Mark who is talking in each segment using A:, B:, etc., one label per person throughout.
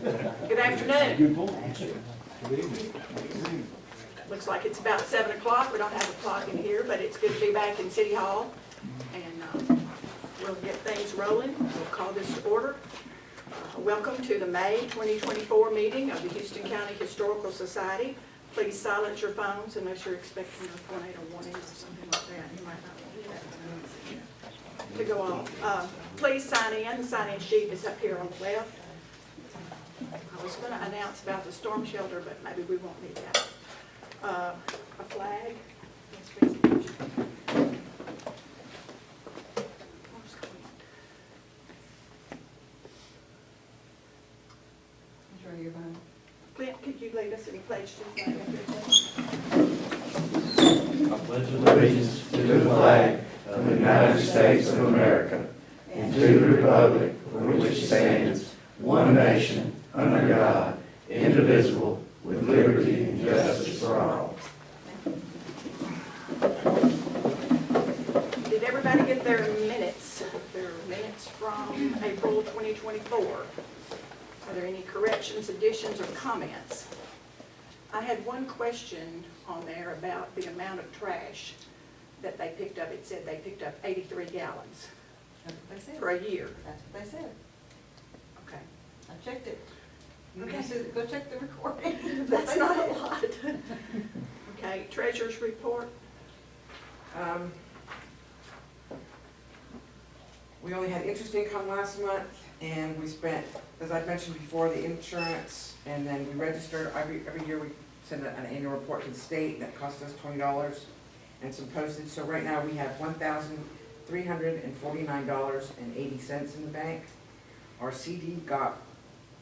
A: Good afternoon.
B: Good morning.
A: Looks like it's about 7 o'clock. We don't have a clock in here, but it's good to be back in City Hall. And we'll get things rolling. We'll call this to order. Welcome to the May 2024 meeting of the Houston County Historical Society. Please silence your phones unless you're expecting a tornado warning or something like that. You might not want that to go off. Please sign in. The sign-in sheet is up here on the left. I was going to announce about the storm shelter, but maybe we won't need that. A flag. Yes, please. Clint, could you lead us in pledge to the flag?
C: I pledge allegiance to the flag of the United States of America and to the republic for which it stands, one nation, under God, indivisible, with liberty and justice for all.
A: Did everybody get their minutes? Their minutes from April 2024. Are there any corrections, additions, or comments? I had one question on there about the amount of trash that they picked up. It said they picked up 83 gallons
D: That's what they said.
A: for a year.
D: That's what they said.
A: Okay.
D: I checked it.
A: Okay.
D: Go check the recording.
A: That's not a lot. Okay, treasurer's report.
E: We only had interest income last month, and we spent, as I mentioned before, the insurance, and then we registered, every year we send an annual report to the state that costs us $20 and some postage. So right now we have $1,349.80 in the bank. Our CD got,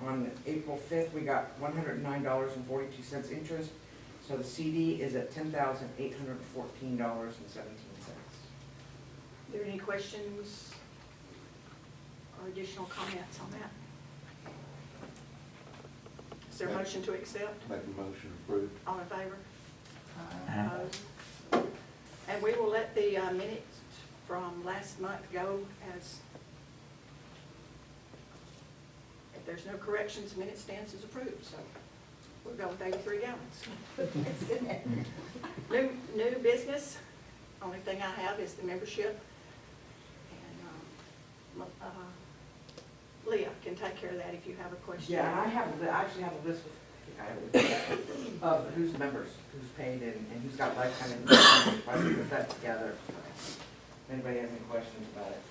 E: on April 5th, we got $109.42 interest. So the CD is at $10,814.17.
A: Are there any questions or additional comments on that? Is there a motion to accept?
B: Make a motion approved.
A: All in favor? Opposed? And we will let the minutes from last month go as, if there's no corrections, the minute stands as approved, so we'll go with 83 gallons. New business, only thing I have is the membership. And Leah can take care of that if you have a question.
E: Yeah, and I actually have a list of who's members, who's paid, and who's got lifetime insurance. I can put that together, so if anybody has any questions about it.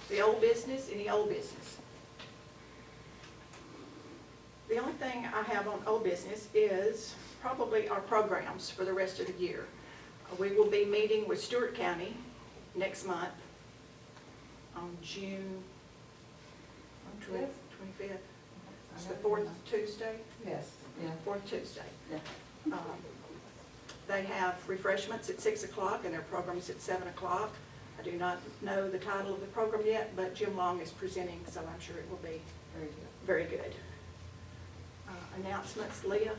A: The old business, any old business? The only thing I have on old business is probably our programs for the rest of the year. We will be meeting with Stewart County next month on June 25th. It's the fourth Tuesday?
D: Yes, yeah.
A: Fourth Tuesday.
D: Yeah.
A: They have refreshments at 6 o'clock and their program's at 7 o'clock. I do not know the title of the program yet, but Jim Long is presenting, so I'm sure it will be
D: Very good.
A: very good. Announcements, Leah?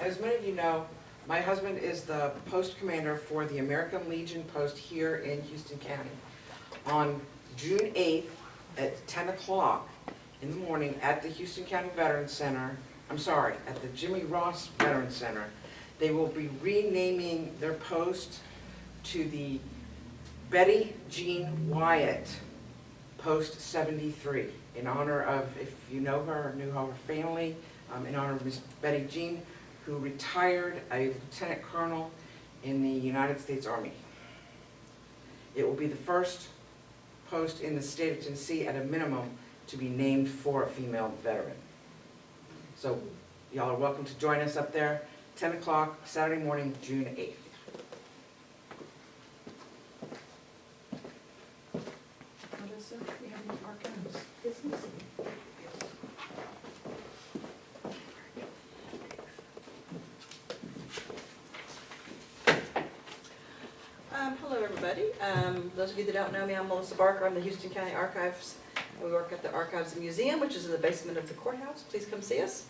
E: As many of you know, my husband is the post commander for the American Legion post here in Houston County. On June 8th at 10 o'clock in the morning at the Houston County Veterans Center, at the Jimmy Ross Veterans Center, they will be renaming their post to the Betty Jean Wyatt Post 73 in honor of, if you know her or knew her family, in honor of Miss Betty Jean, who retired a lieutenant colonel in the United States Army. It will be the first post in the state of Tennessee at a minimum to be named for a female veteran. So y'all are welcome to join us up there, 10 o'clock, Saturday morning, June 8th.
A: Melissa, you have any archives business?
D: Hello, everybody. Those of you that don't know me, I'm Melissa Barker. I'm the Houston County Archives. We work at the Archives and Museum, which is in the basement of the courthouse. Please come see us.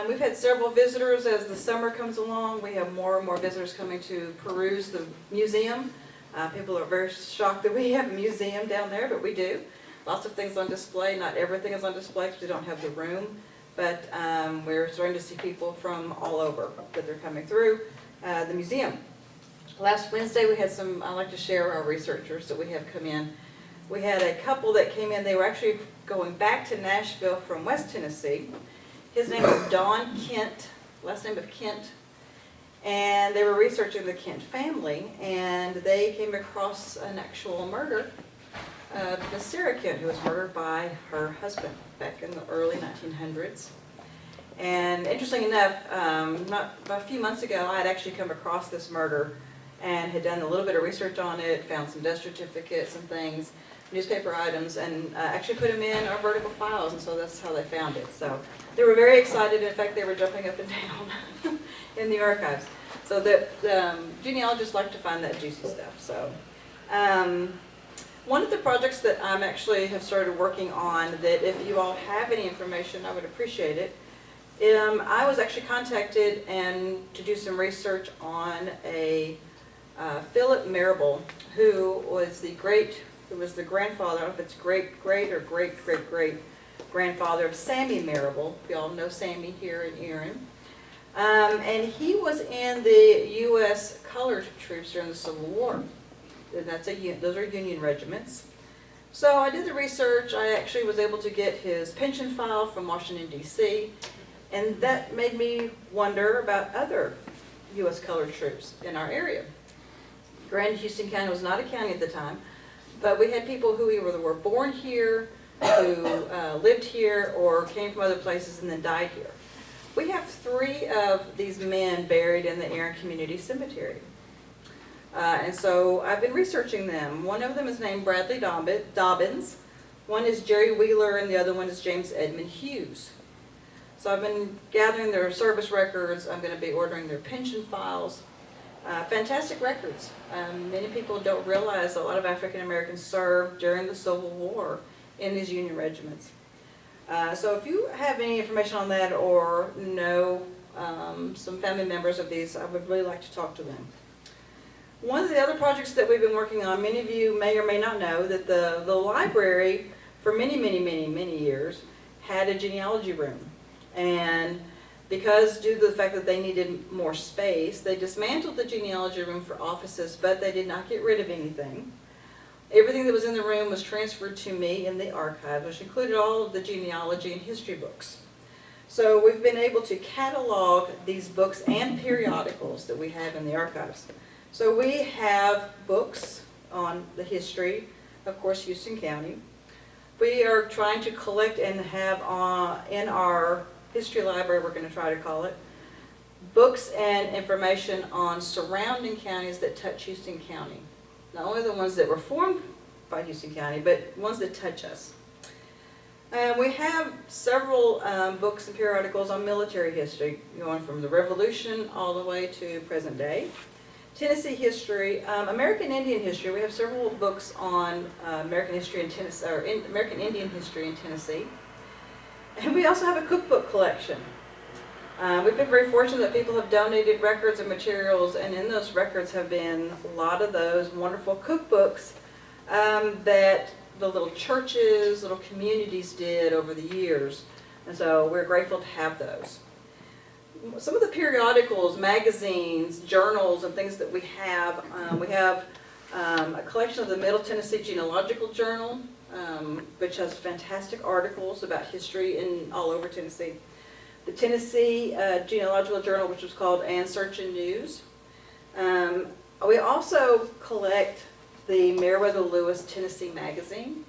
D: We've had several visitors as the summer comes along. We have more and more visitors coming to peruse the museum. People are very shocked that we have a museum down there, but we do. Lots of things on display. Not everything is on display because we don't have the room, but we're starting to see people from all over that they're coming through the museum. Last Wednesday we had some, I like to share our researchers that we have come in. We had a couple that came in. They were actually going back to Nashville from West Tennessee. His name is Don Kent, last name of Kent, and they were researching the Kent family, and they came across an actual murder of Miss Sarah Kent, who was murdered by her husband back in the early 1900s. And interesting enough, about a few months ago, I had actually come across this murder and had done a little bit of research on it, found some death certificates and things, newspaper items, and actually put them in our vertical files, and so that's how they found it. So they were very excited. In fact, they were jumping up and down in the archives. So the genealogists like to find that juicy stuff. So one of the projects that I'm actually have started working on, that if you all have any information, I would appreciate it. I was actually contacted and to do some research on a Philip Marable, who was the grandfather, I don't know if it's great-great or great-great-great-grandfather of Sammy Marable. You all know Sammy here in Erin. And he was in the U.S. colored troops during the Civil War. And those are Union regiments. So I did the research. I actually was able to get his pension file from Washington, D.C., and that made me wonder about other U.S. colored troops in our area. Granted, Houston County was not a county at the time, but we had people who either were born here, who lived here, or came from other places and then died here. We have 3 of these men buried in the Erin Community Cemetery. And so I've been researching them. One of them is named Bradley Dobbins, one is Jerry Wheeler, and the other one is James Edmund Hughes. So I've been gathering their service records. I'm going to be ordering their pension files. Fantastic records. Many people don't realize a lot of African Americans served during the Civil War in these Union regiments. So if you have any information on that or know some family members of these, I would really like to talk to them. One of the other projects that we've been working on, many of you may or may not know that the library for many years had a genealogy room. And because due to the fact that they needed more space, they dismantled the genealogy room for offices, but they did not get rid of anything. Everything that was in the room was transferred to me in the archive, which included all of the genealogy and history books. So we've been able to catalog these books and periodicals that we have in the archives. So we have books on the history, of course, Houston County. We are trying to collect and have in our history library, we're going to try to call it, books and information on surrounding counties that touch Houston County. Not only the ones that were formed by Houston County, but ones that touch us. And we have several books and periodicals on military history, going from the Revolution all the way to present day. Tennessee history, American Indian history. We have several books on American history in Tennessee, or American Indian history in Tennessee. And we also have a cookbook collection. We've been very fortunate that people have donated records and materials, and in those records have been a lot of those wonderful cookbooks that the little churches, little communities did over the years. And so we're grateful to have those. Some of the periodicals, magazines, journals, and things that we have a collection of the Middle Tennessee Genealogical Journal, which has fantastic articles about history in all over Tennessee. The Tennessee Genealogical Journal, which was called And Searchin' News. We also collect the Meriwether Lewis Tennessee Magazine.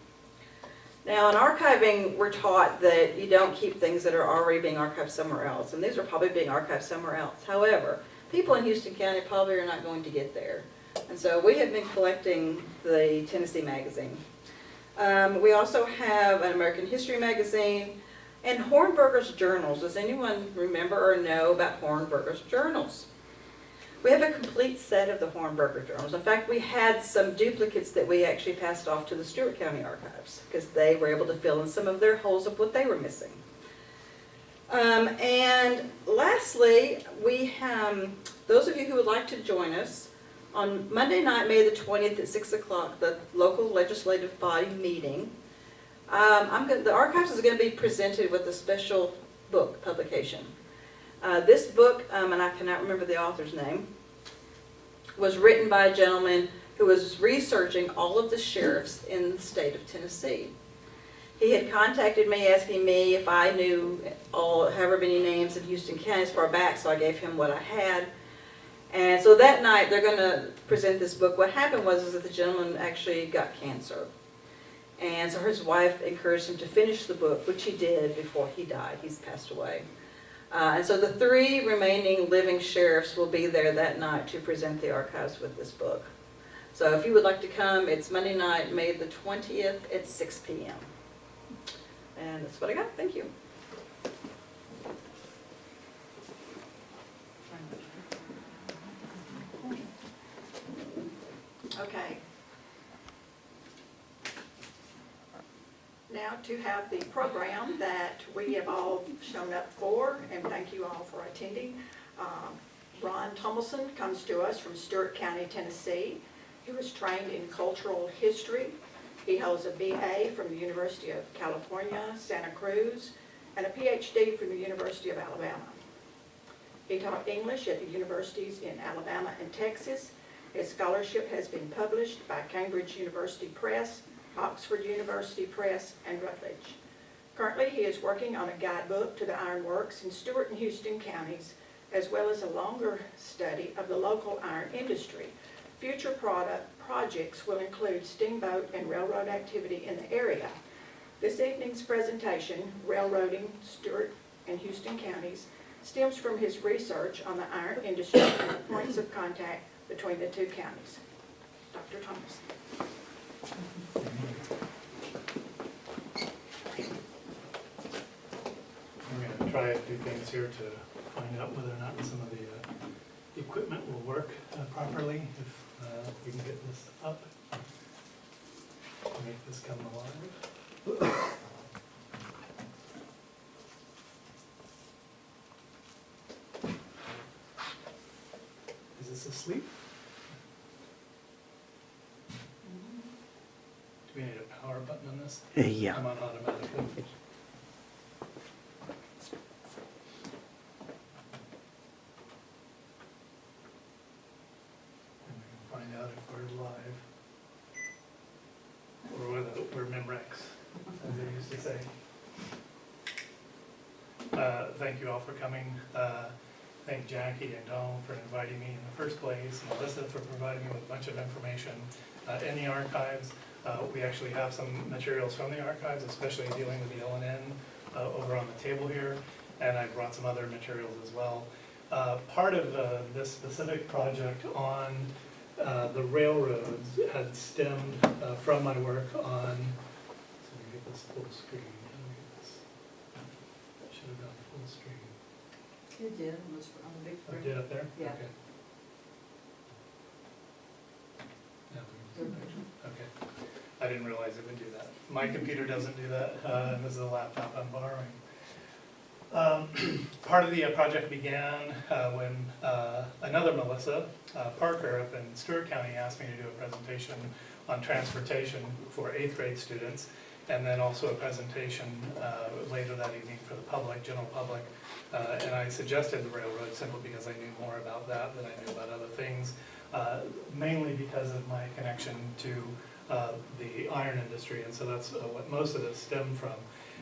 D: Now in archiving, we're taught that you don't keep things that are already being archived somewhere else, and these are probably being archived somewhere else. However, people in Houston County probably are not going to get there. And so we have been collecting the Tennessee Magazine. We also have an American History Magazine and Hornberger's Journals. Does anyone remember or know about Hornberger's Journals? We have a complete set of the Hornberger Journals. In fact, we had some duplicates that we actually passed off to the Stewart County Archives because they were able to fill in some of their holes of what they were missing. And lastly, we have, those of you who would like to join us, on Monday night, May the 20th at 6 o'clock, the local legislative body meeting, the archives is going to be presented with a special book publication. This book, and I cannot remember the author's name, was written by a gentleman who was researching all of the sheriffs in the state of Tennessee. He had contacted me asking me if I knew however many names in Houston County as far back, so I gave him what I had. And so that night they're going to present this book. What happened was that the gentleman actually got cancer. And so his wife encouraged him to finish the book, which he did before he died. He's passed away. And so the 3 remaining living sheriffs will be there that night to present the archives with this book. So if you would like to come, it's Monday night, May the 20th at 6 p.m. And that's what I got. Thank you.
A: Okay. Now to have the program that we have all shown up for, and thank you all for attending. Ron A.Tumelson comes to us from Stewart County, Tennessee. He was trained in cultural history. He holds a BA from the University of California, Santa Cruz, and a PhD from the University of Alabama. He taught English at the universities in Alabama and Texas. His scholarship has been published by Cambridge University Press, Oxford University Press, and Rutledge. Currently, he is working on a guidebook to the ironworks in Stewart and Houston counties, as well as a longer study of the local iron industry. Future projects will include steamboat and railroad activity in the area. This evening's presentation, Railroading Stewart and Houston counties, stems from his research on the iron industry and the points of contact between the 2 counties. Dr. Thomas.
F: We're going to try a few things here to find out whether or not some of the equipment will work properly, if we can get this up, make this come alive. Is this asleep? Do we need a power button on this?
C: Yeah.
F: I'm on automatically. Find out if we're live, or whether we're Memorex, as they used to say. Thank you all for coming. Thank Jackie and Donald for inviting me in the first place, Melissa for providing me with a bunch of information in the archives. We actually have some materials from the archives, especially dealing with the L&N over on the table here, and I brought some other materials as well. Part of this specific project on the railroads had stemmed from my work on, so let me get this full screen. Let me get this. Should have done full screen.
D: You did, it was on the big
F: I did up there?
D: Yeah.
F: Okay. Yeah, we can do that. Okay. I didn't realize it would do that. My computer doesn't do that, and this is a laptop I'm borrowing. Part of the project began when another Melissa Parker up in Stewart County asked me to do a presentation on transportation for 8th grade students, and then also a presentation later that evening for the public, general public. And I suggested the railroad simply because I knew more about that than I knew about other things, mainly because of my connection to the iron industry, and so that's what most of this stemmed from.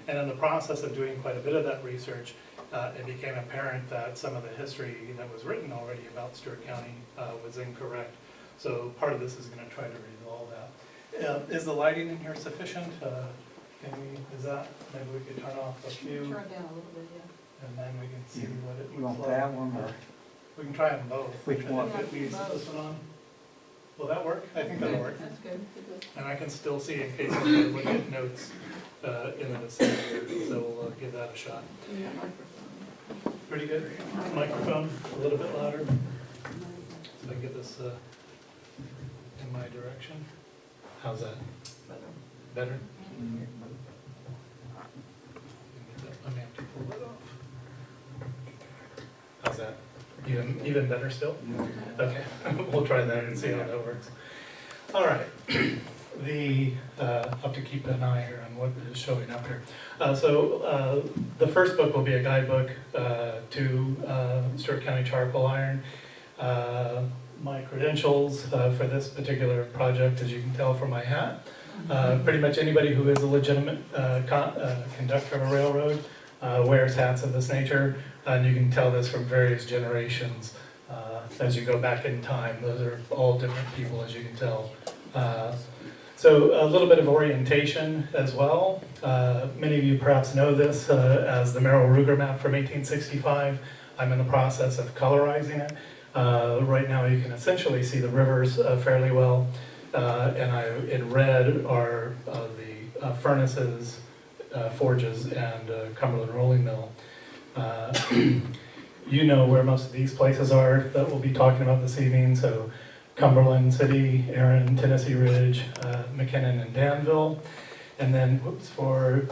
F: And in the process of doing quite a bit of that research, it became apparent that some of the history that was written already about Stewart County was incorrect. So part of this is going to try to resolve that. Is the lighting in here sufficient? Maybe we could turn off a few,
D: Turn it down a little bit, yeah.
F: and then we can see what it
C: You
F: looks
C: want
F: like.
C: that one or?
F: We can try them both.
C: Which one?
F: If it needs this one on. Will that work? I think that'll work.
D: That's good.
F: And I can still see in case I'm looking at notes in the vicinity, so we'll give that a shot. Pretty good. Microphone a little bit louder, so I can get this in my direction. How's that? Better? I may have to pull that off. How's that? Even better still? Okay, we'll try that and see how that works. All right. I'll have to keep an eye here on what is showing up here. The first book will be a guidebook to Stewart County charcoal iron. My credentials for this particular project, as you can tell from my hat, pretty much anybody who is a legitimate conductor of a railroad wears hats of this nature, and you can tell this from various generations as you go back in time. Those are all different people, as you can tell. So a little bit of orientation as well. Many of you perhaps know this as the Merrill Ruger map from 1865. I'm in the process of colorizing it. Right now you can essentially see the rivers fairly well, and in red are the furnaces, forges, and Cumberland Rolling Mill. You know where most of these places are that we'll be talking about this evening, so Cumberland City, Erin, Tennessee Ridge, McKinnon, and Danville. And then, for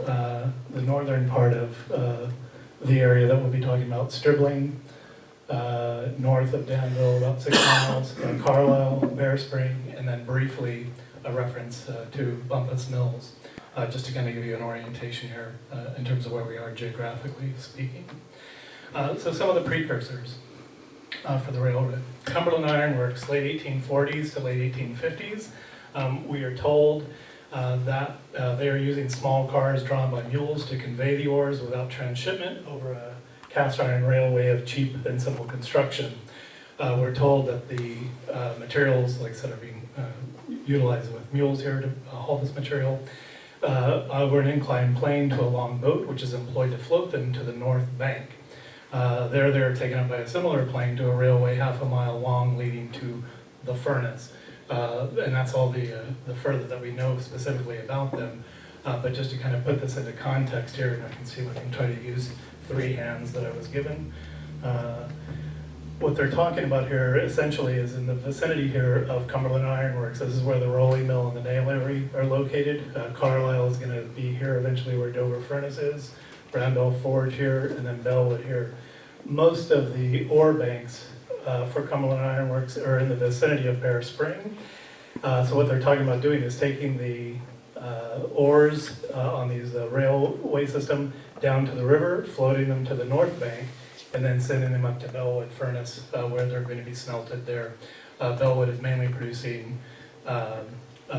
F: the northern part of the area that we'll be talking about, Stribling, north of Danville, about 6 miles, Carlisle, Bear Spring, and then briefly a reference to Bumpus Mills, just to kind of give you an orientation here in terms of where we are geographically speaking. So some of the precursors for the railroad. Cumberland Iron Works, late 1840s to late 1850s. We are told that they are using small cars drawn by mules to convey the ores without transshipment over a cast iron railway of cheap and simple construction. We're told that the materials, like I said, are being utilized with mules here to haul this material over an inclined plane to a long boat, which is employed to float them to the north bank. They're taken up by a similar plane to a railway half a mile long leading to the furnace. And that's all the further that we know specifically about them. But just to kind of put this into context here, and I can see if I can try to use 3 hands that I was given. What they're talking about here essentially is in the vicinity here of Cumberland Iron Works. This is where the rolling mill and the nailery are located. Carlisle is going to be here eventually where Dover Furnace is. Randolph Forge here, and then Bellwood here. Most of the ore banks for Cumberland Iron Works are in the vicinity of Bear Spring. So what they're talking about doing is taking the ores on these railway system down to the river, floating them to the north bank, and then sending them up to Bellwood Furnace where they're going to be smelted there. Bellwood is mainly producing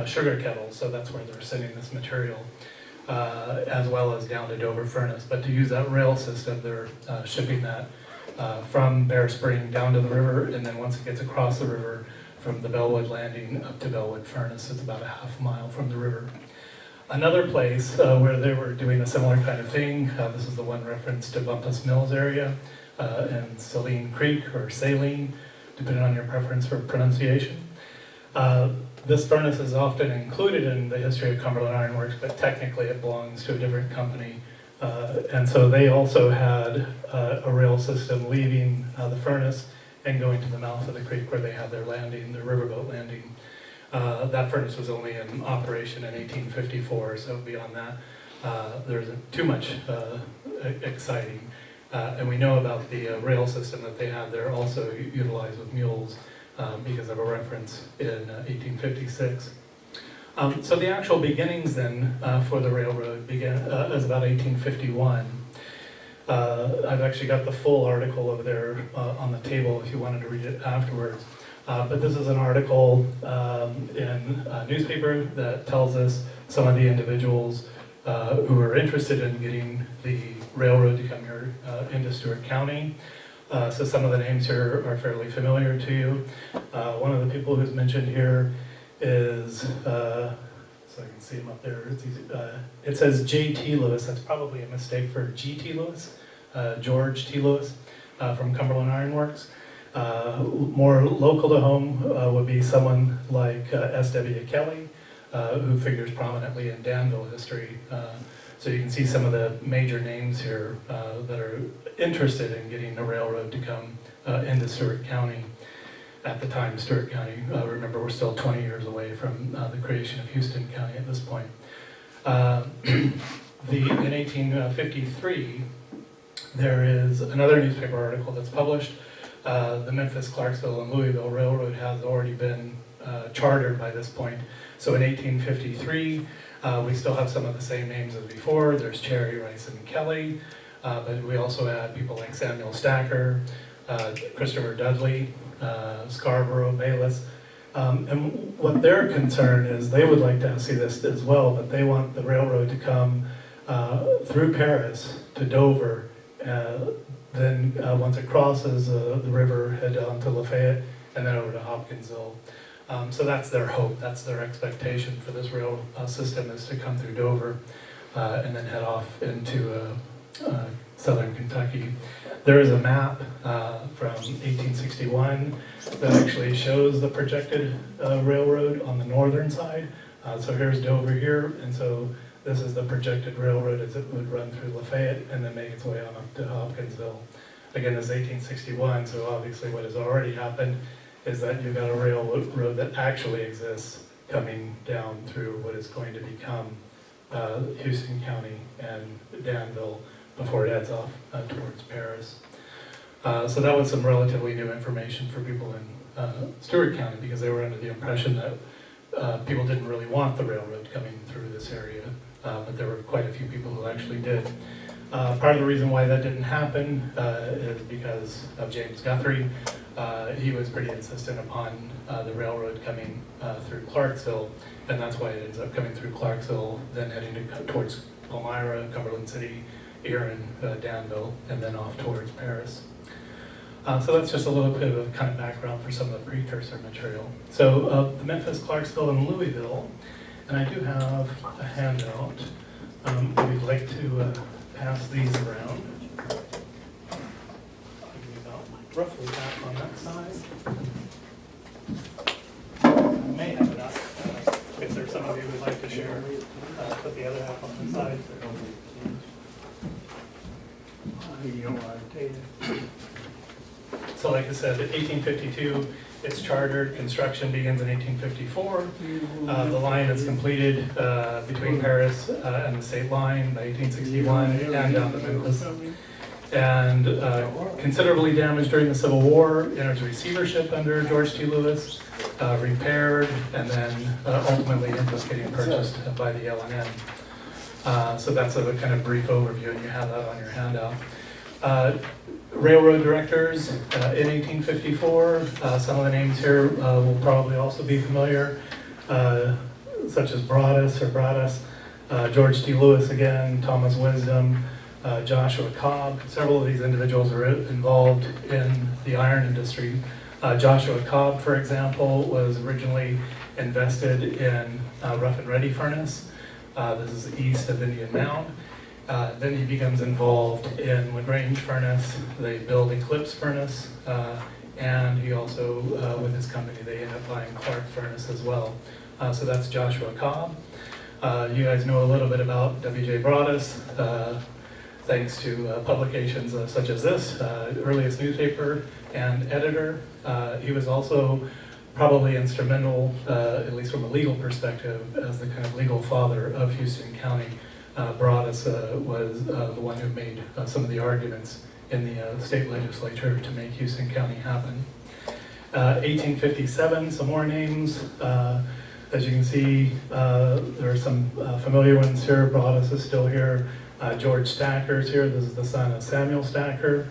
F: sugar kettles, so that's where they're sending this material. As well as down to Dover Furnace. But to use that rail system, they're shipping that from Bear Spring down to the river, and then once it gets across the river, from the Bellwood landing up to Bellwood Furnace. It's about a half mile from the river. Another place where they were doing a similar kind of thing, this is the one reference to Bumpus Mills area, and Saline Creek, or Saline, depending on your preference for pronunciation. This furnace is often included in the history of Cumberland Iron Works, but technically it belongs to a different company. And so they also had a rail system leaving the furnace and going to the mouth of the creek where they had their landing, their riverboat landing. That furnace was only in operation in 1854, so beyond that, there isn't too much exciting. And we know about the rail system that they had there, also utilized with mules, because of a reference in 1856. So the actual beginnings then for the railroad began as about 1851. I've actually got the full article over there on the table if you wanted to read it afterwards. But this is an article in a newspaper that tells us some of the individuals who are interested in getting the railroad to come here into Stewart County. So some of the names here are fairly familiar to you. One of the people who's mentioned here is, so I can see him up there, it's easy. It says J.T. Lewis. That's probably a mistake for G.T. Lewis, George T. Lewis from Cumberland Iron Works. More local to home would be someone like S.W. Kelly, who figures prominently in Danville history. So you can see some of the major names here that are interested in getting the railroad to come into Stewart County. At the time, Stewart County, remember, we're still 20 years away from the creation of Houston County at this point. In 1853, There is another newspaper article that's published. The Memphis, Clarksville, and Louisville Railroad has already been chartered by this point. So in 1853, we still have some of the same names as before. There's Cherry, Rice, and Kelly, but we also add people like Samuel Stacker, Christopher Dudley, Scarborough, Bayless. And what their concern is, they would like to see this as well, but they want the railroad to come through Paris to Dover. Then once it crosses the river, head down to Lafayette, and then over to Hopkinsville. So that's their hope, that's their expectation for this rail system, is to come through Dover and then head off into southern Kentucky. There is a map from 1861 that actually shows the projected railroad on the northern side. So here's Dover here, and so this is the projected railroad as it would run through Lafayette and then make its way on up to Hopkinsville. Again, this is 1861, so obviously what has already happened is that you've got a railroad that actually exists coming down through what is going to become Houston County and Danville before it heads off towards Paris. So that was some relatively new information for people in Stewart County, because they were under the impression that people didn't really want the railroad coming through this area, but there were quite a few people who actually did. Part of the reason why that didn't happen is because of James Guthrie. He was pretty insistent upon the railroad coming through Clarksville, and that's why it ends up coming through Clarksville, then heading towards Palmyra, Cumberland City, Erin, Danville, and then off towards Paris. So that's just a little bit of kind of background for some of the precursor material. So the Memphis, Clarksville, and Louisville, and I do have a handout. We'd like to pass these around. Roughly half on that side. I may have enough. If there's some of you who would like to share, put the other half on the side. So like I said, 1852, it's chartered. Construction begins in 1854. The line is completed between Paris and the state line by 1861 and down to Memphis. And considerably damaged during the Civil War, enters receivership under George T. Lewis, repaired, and then ultimately ends up getting purchased by the L&N. So that's a kind of brief overview, and you have that on your handout. Railroad directors in 1854, some of the names here will probably also be familiar, such as Broadus, George T. Lewis again, Thomas Wisdom, Joshua Cobb. Several of these individuals are involved in the iron industry. Joshua Cobb, for example, was originally invested in Rough and Ready furnace. This is east of Indian Mound. Then he becomes involved in LaGrange furnace. They build Eclipse furnace, and he also, with his company, they end up buying Clark furnace as well. So that's Joshua Cobb. You guys know a little bit about W.J. Broadus, thanks to publications such as this, earliest newspaper and editor. He was also probably instrumental, at least from a legal perspective, as the kind of legal father of Houston County. Broadus was the one who made some of the arguments in the state legislature to make Houston County happen. 1857, some more names. As you can see, there are some familiar ones here. Broadus is still here. George Stacker is here. This is the son of Samuel Stacker.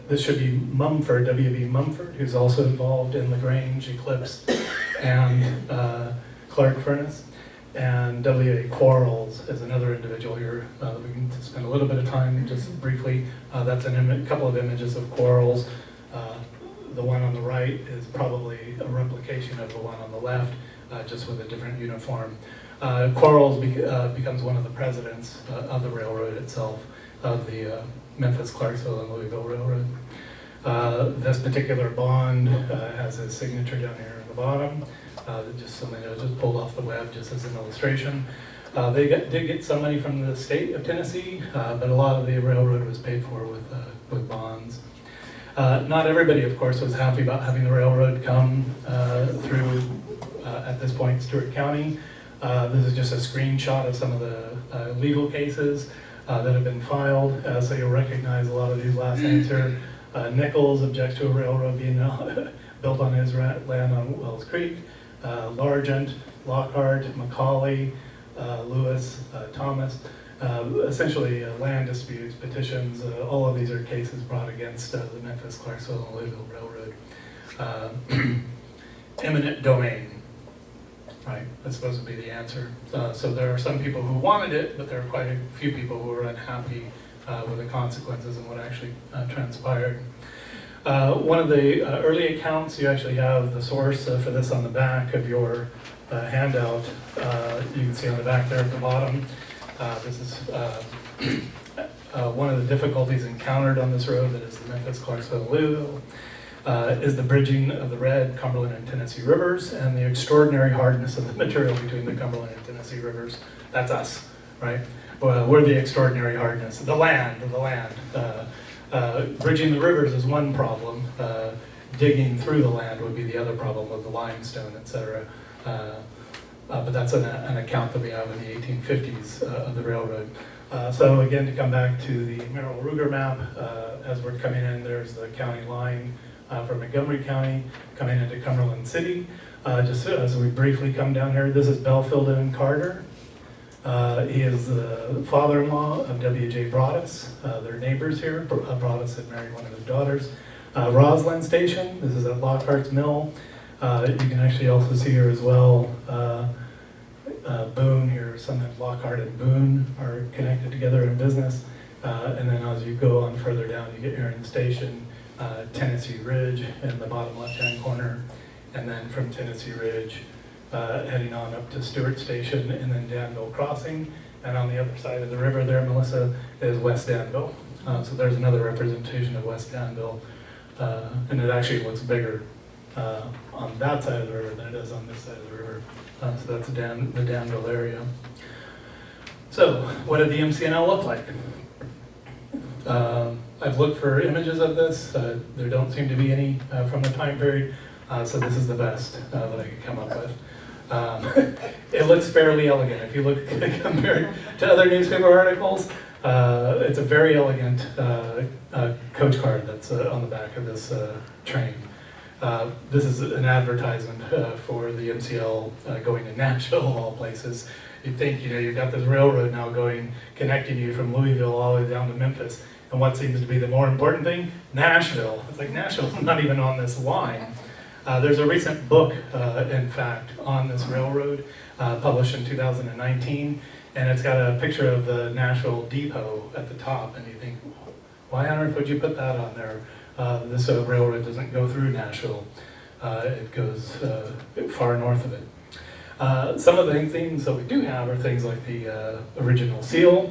F: This should be Mumford, W.B. Mumford, who's also involved in LaGrange, Eclipse, and Clark furnace. And W.A. Quarles is another individual here that we can spend a little bit of time just briefly. That's a couple of images of Quarles. The one on the right is probably a replication of the one on the left, just with a different uniform. Quarles becomes one of the presidents of the railroad itself, of the Memphis, Clarksville, and Louisville Railroad. This particular bond has his signature down here at the bottom. Just something that was just pulled off the web just as an illustration. They did get some money from the state of Tennessee, but a lot of the railroad was paid for with bonds. Not everybody, of course, was happy about having the railroad come through, at this point, Stewart County. This is just a screenshot of some of the legal cases. that have been filed, so you'll recognize a lot of these last names here. Nichols objects to a railroad being built on his land on Wells Creek. Largent, Lockhart, Macaulay, Lewis, Thomas. Essentially land disputes, petitions, all of these are cases brought against the Memphis, Clarksville, and Louisville Railroad. Eminent domain, right? That's supposed to be the answer. So there are some people who wanted it, but there are quite a few people who are unhappy with the consequences and what actually transpired. One of the early accounts, you actually have the source for this on the back of your handout. You can see on the back there at the bottom. This is one of the difficulties encountered on this road, that is the Memphis, Clarksville, Louisville, is the bridging of the Red, Cumberland, and Tennessee rivers, and the extraordinary hardness of the material between the Cumberland and Tennessee rivers. That's us, right? We're the extraordinary hardness. The land. Bridging the rivers is one problem. Digging through the land would be the other problem with the limestone, etc. But that's an account that we have in the 1850s of the railroad. So again, to come back to the Merrill Ruger map, as we're coming in, there's the county line from Montgomery County coming into Cumberland City. Just as we briefly come down here, this is Belfield and Carter. He is the father-in-law of W.J. Broadus. They're neighbors here. Broadus had married one of his daughters. Roslyn Station, this is at Lockhart's Mill. You can actually also see here as well, Boone here. Sometimes Lockhart and Boone are connected together in business. And then as you go on further down, you get here in the station, Tennessee Ridge in the bottom left-hand corner. And then from Tennessee Ridge, heading on up to Stewart Station and then Danville Crossing. And on the other side of the river there, Melissa, is West Danville. So there's another representation of West Danville. And it actually looks bigger on that side of the river than it is on this side of the river. So that's the Danville area. So what did the MCNL look like? I've looked for images of this. There don't seem to be any from the time period. So this is the best that I could come up with. It looks fairly elegant. If you look compared to other newspaper articles, it's a very elegant coach card that's on the back of this train. This is an advertisement for the MCL going to Nashville, of all places. You'd think, you've got this railroad now connecting you from Louisville all the way down to Memphis. And what seems to be the more important thing? Nashville. It's like Nashville's not even on this line. There's a recent book, in fact, on this railroad, published in 2019, and it's got a picture of the Nashville depot at the top, and you think, why on earth would you put that on there? This railroad doesn't go through Nashville. It goes far north of it. Some of the things that we do have are things like the original seal.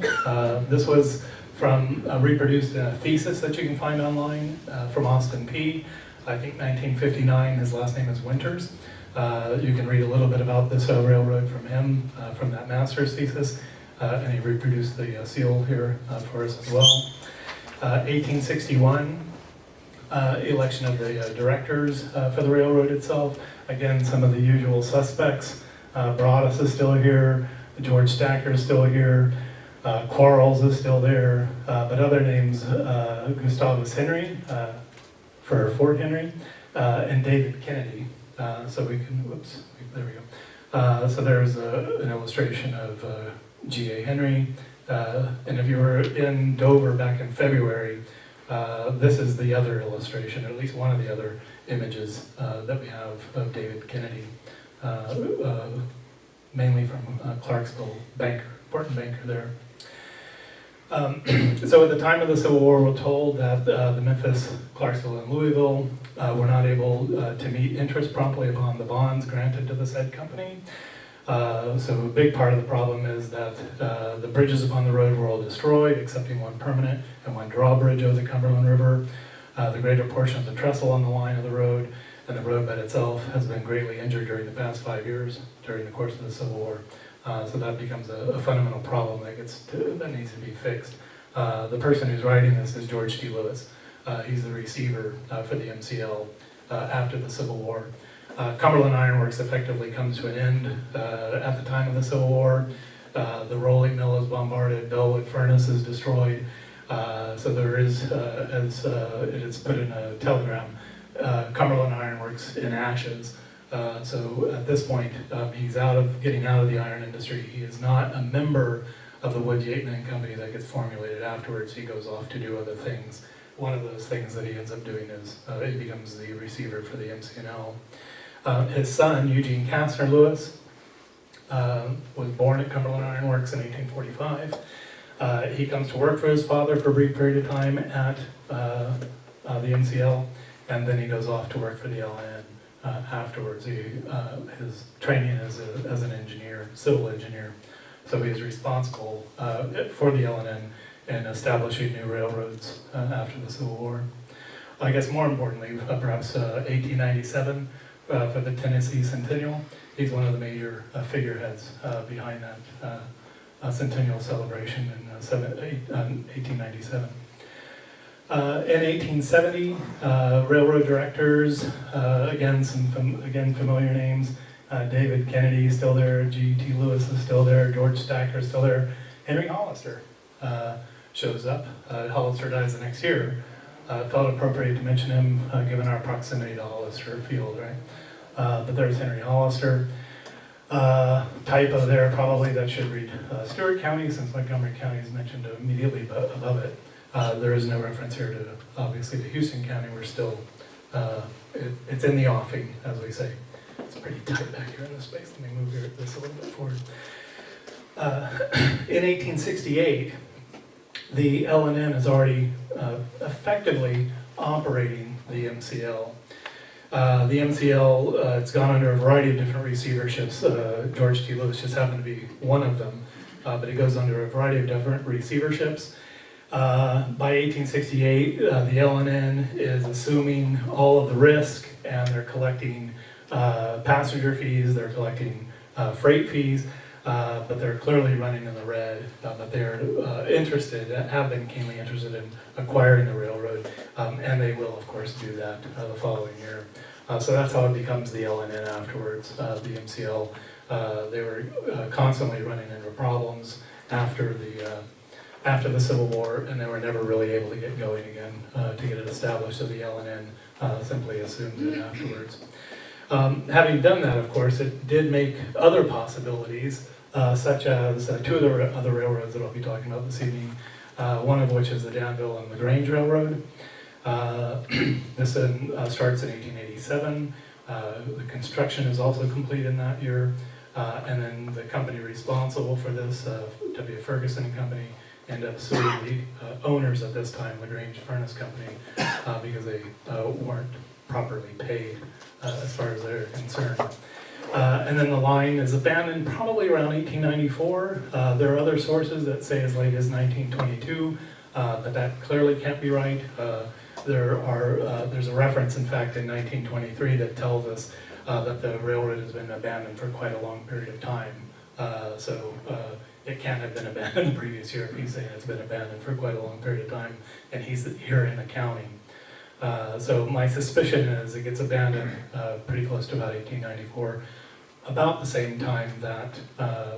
F: This was from reproduced in a thesis that you can find online from Austin P. I think 1959, his last name is Winters. You can read a little bit about this railroad from him, from that master's thesis, and he reproduced the seal here for us as well. 1861, election of the directors for the railroad itself. Again, some of the usual suspects. Broadus is still here, George Stacker is still here, Quarles is still there, but other names, Gustavus Henry, for Fort Henry, and David Kennedy. So we can, whoops, there we go. So there's an illustration of G.A. Henry. And if you were in Dover back in February, this is the other illustration, or at least one of the other images that we have of David Kennedy, mainly from Clarksville, important banker there. So at the time of the Civil War, we're told that the Memphis, Clarksville, and Louisville were not able to meet interest promptly upon the bonds granted to the said company. So a big part of the problem is that the bridges upon the road were all destroyed, excepting one permanent and one drawbridge over the Cumberland River. The greater portion of the trestle on the line of the road and the roadbed itself has been greatly injured during the past 5 years during the course of the Civil War. So that becomes a fundamental problem that needs to be fixed. The person who's writing this is George T. Lewis. He's the receiver for the MCL after the Civil War. Cumberland Iron Works effectively comes to an end at the time of the Civil War. The rolling mill is bombarded, Bellwood furnace is destroyed. So there is, as it is put in a telegram, Cumberland Iron Works in ashes. So at this point, he's getting out of the iron industry. He is not a member of the Wood Yateman and Company that gets formulated afterwards. He goes off to do other things. One of those things that he ends up doing is he becomes the receiver for the MCNL. His son, Eugene Kastner Lewis, was born at Cumberland Iron Works in 1845. He comes to work for his father for a brief period of time at the MCL, and then he goes off to work for the LN afterwards. His training is as an engineer, civil engineer, so he is responsible for the LN and establishing new railroads after the Civil War. I guess more importantly, perhaps 1897 for the Tennessee Centennial. He's one of the major figureheads behind that centennial celebration in 1897. In 1870, railroad directors, again familiar names. David Kennedy is still there, G.T. Lewis is still there, George Stacker is still there. Henry Hollister shows up. Hollister dies the next year. Felt appropriate to mention him given our proximity to Hollister Field, right? But there's Henry Hollister. Typo there probably that should read Stewart County, since Montgomery County is mentioned immediately above it. There is no reference here to, obviously, to Houston County. We're still, it's in the offing, as we say. It's pretty tight back here in this space. Let me move this a little bit forward. In 1868, the L&N is already effectively operating the MCL. The MCL, it's gone under a variety of different receiverships. George T. Lewis just happened to be one of them, but it goes under a variety of different receiverships. By 1868, the L&N is assuming all of the risk, and they're collecting passenger fees, they're collecting freight fees, but they're clearly running in the red. But they're have been keenly interested in acquiring the railroad, and they will, of course, do that the following year. So that's how it becomes the L&N afterwards, the MCL. They were constantly running into problems after the Civil War, and they were never really able to get going again to get it established. So the L&N simply assumed it afterwards. Having done that, of course, it did make other possibilities, such as two of the other railroads that I'll be talking about this evening, one of which is the Danville and LaGrange Railroad. This starts in 1887. The construction is also complete in that year, and then the company responsible for this, W. Ferguson and Company, ended up suing the owners at this time, LaGrange Furnace Company, because they weren't properly paid as far as they're concerned. And then the line is abandoned probably around 1894. There are other sources that say as late as 1922, but that clearly can't be right. There's a reference, in fact, in 1923 that tells us that the railroad has been abandoned for quite a long period of time. So it can't have been abandoned the previous year if he's saying it's been abandoned for quite a long period of time, and he's here in the county. So my suspicion is it gets abandoned pretty close to about 1894, about the same time that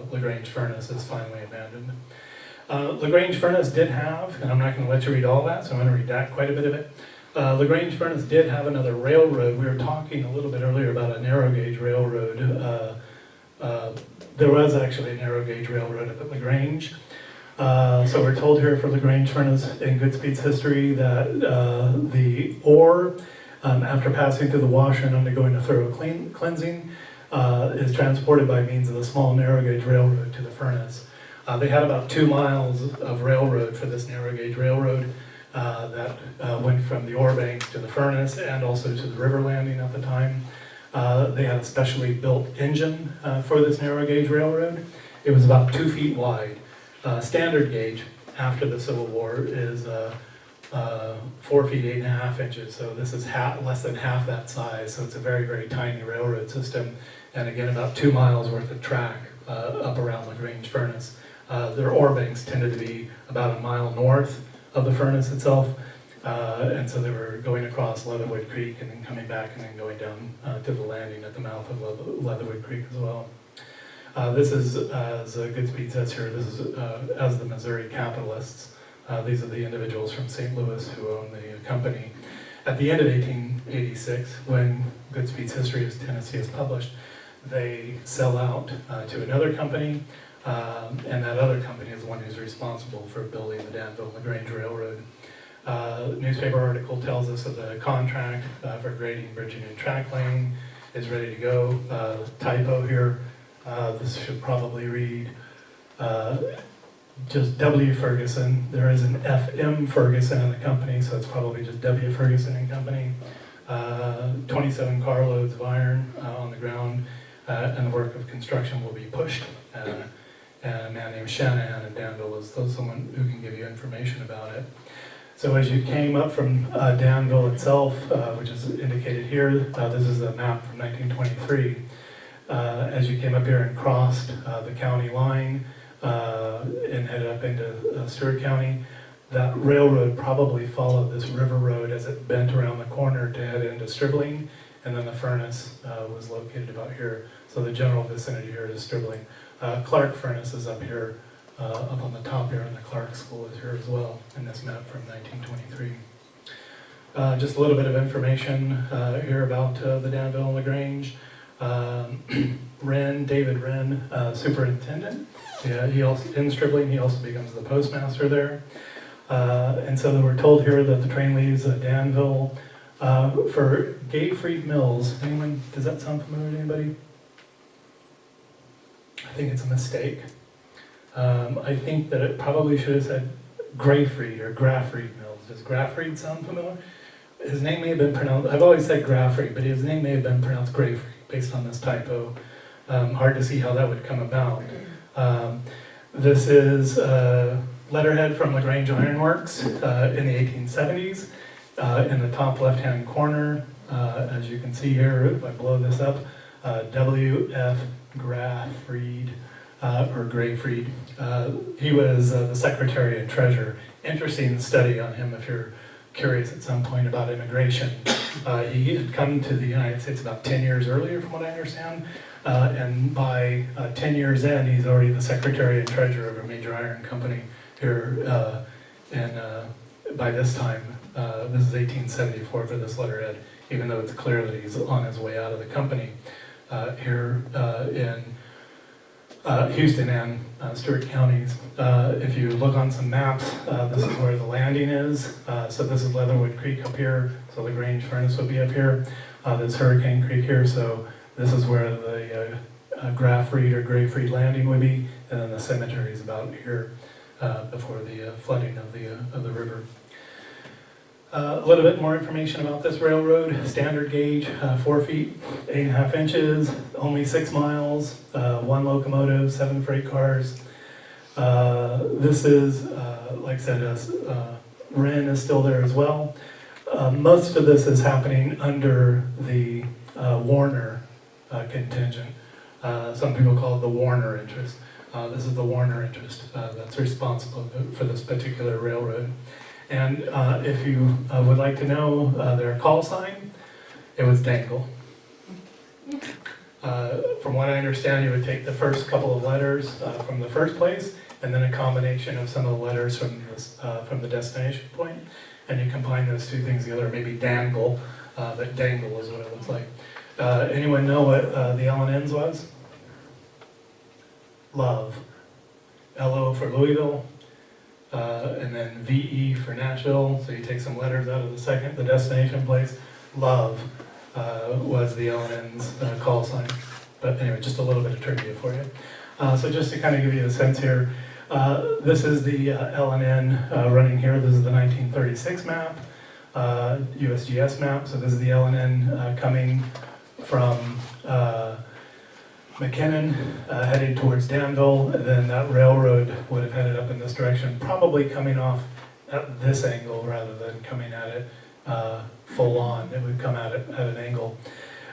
F: LaGrange Furnace is finally abandoned. LaGrange Furnace did have, and I'm not going to let you read all that, so I'm going to read that quite a bit of it. LaGrange Furnace did have another railroad. We were talking a little bit earlier about a narrow gauge railroad. There was actually a narrow gauge railroad up at LaGrange. So we're told here for LaGrange Furnace in Goodspeed's history that the ore, after passing through the washer and undergoing a thorough cleansing, is transported by means of the small narrow gauge railroad to the furnace. They had about 2 miles of railroad for this narrow gauge railroad that went from the ore banks to the furnace and also to the river landing at the time. They had a specially built engine for this narrow gauge railroad. It was about 2 feet wide. Standard gauge after the Civil War is 4 feet 8.5 inches, so this is less than half that size, so it's a very, very tiny railroad system, and again about 2 miles worth of track up around LaGrange Furnace. Their ore banks tended to be about 1 mile north of the furnace itself, and so they were going across Leatherwood Creek and then coming back and then going down to the landing at the mouth of Leatherwood Creek as well. This is, as Goodspeed says here, this is as the Missouri capitalists. These are the individuals from St. Louis who own the company. At the end of 1886, when Goodspeed's History of Tennessee is published, they sell out to another company, and that other company is the one who's responsible for building the Danville-LaGrange Railroad. Newspaper article tells us that the contract for grading, bridging, and track laying is ready to go. Typo here, this should probably read just W. Ferguson. There is an F.M. Ferguson in the company, so it's probably just W. Ferguson and Company. 27 carloads of iron on the ground, and the work of construction will be pushed. And a man named Shanahan in Danville is someone who can give you information about it. So as you came up from Danville itself, which is indicated here, this is a map from 1923. As you came up here and crossed the county line and headed up into Stewart County, that railroad probably followed this river road as it bent around the corner to head into Stribling, and then the furnace was located about here. So the general vicinity here is Stribling. Clark Furnace is up here, up on the top here, and the Clark School is here as well in this map from 1923. Just a little bit of information here about the Danville and LaGrange. David Wren, superintendent. Yeah, he also in Stribling. He also becomes the postmaster there. And so we're told here that the train leaves Danville for Gayfried Mills. Anyone? Does that sound familiar to anybody? I think it's a mistake. I think that it probably should have said Grayfried or Graffried Mills. Does Graffried sound familiar? His name may have been pronounced, I've always said Graffried, but his name may have been pronounced Grayfried based on this typo. Hard to see how that would come about. This is letterhead from LaGrange Iron Works in the 1870s. In the top left-hand corner, as you can see here, if I blow this up, W.F. Graffried, or Grayfried. He was the secretary and treasurer. Interesting study on him if you're curious at some point about immigration. He had come to the United States about 10 years earlier, from what I understand, and by 10 years in, he's already the secretary and treasurer of a major iron company here, and by this time, this is 1874 for this letterhead, even though it's clear that he's on his way out of the company. Here in Houston and Stewart counties. If you look on some maps, this is where the landing is. So this is Leatherwood Creek up here, so LaGrange Furnace would be up here. There's Hurricane Creek here, so this is where the Graffried or Grayfried landing would be, and then the cemetery is about here before the flooding of the river. A little bit more information about this railroad. Standard gauge, 4 feet, 8.5 inches, only 6 miles, 1 locomotive, 7 freight cars. This is, like I said, Wren is still there as well. Most of this is happening under the Warner contingent. Some people call it the Warner interest. This is the Warner interest that's responsible for this particular railroad. And if you would like to know their call sign, it was Dangle. From what I understand, you would take the first couple of letters from the first place, and then a combination of some of the letters from the destination point, and you combine those two things together, maybe Dangle, but Dangle is what it looks like. Anyone know what the L&N's was? Love. L-O for Louisville. And then VE for Nashville, so you take some letters out of the destination place. Love was the L&N's call sign. But anyway, just a little bit of trivia for you. So just to kind of give you a sense here, this is the L&N running here. This is the 1936 map, USGS map. So this is the L&N coming from McKinnon, headed towards Danville, and then that railroad would have headed up in this direction, probably coming off at this angle rather than coming at it full on. It would come at it at an angle.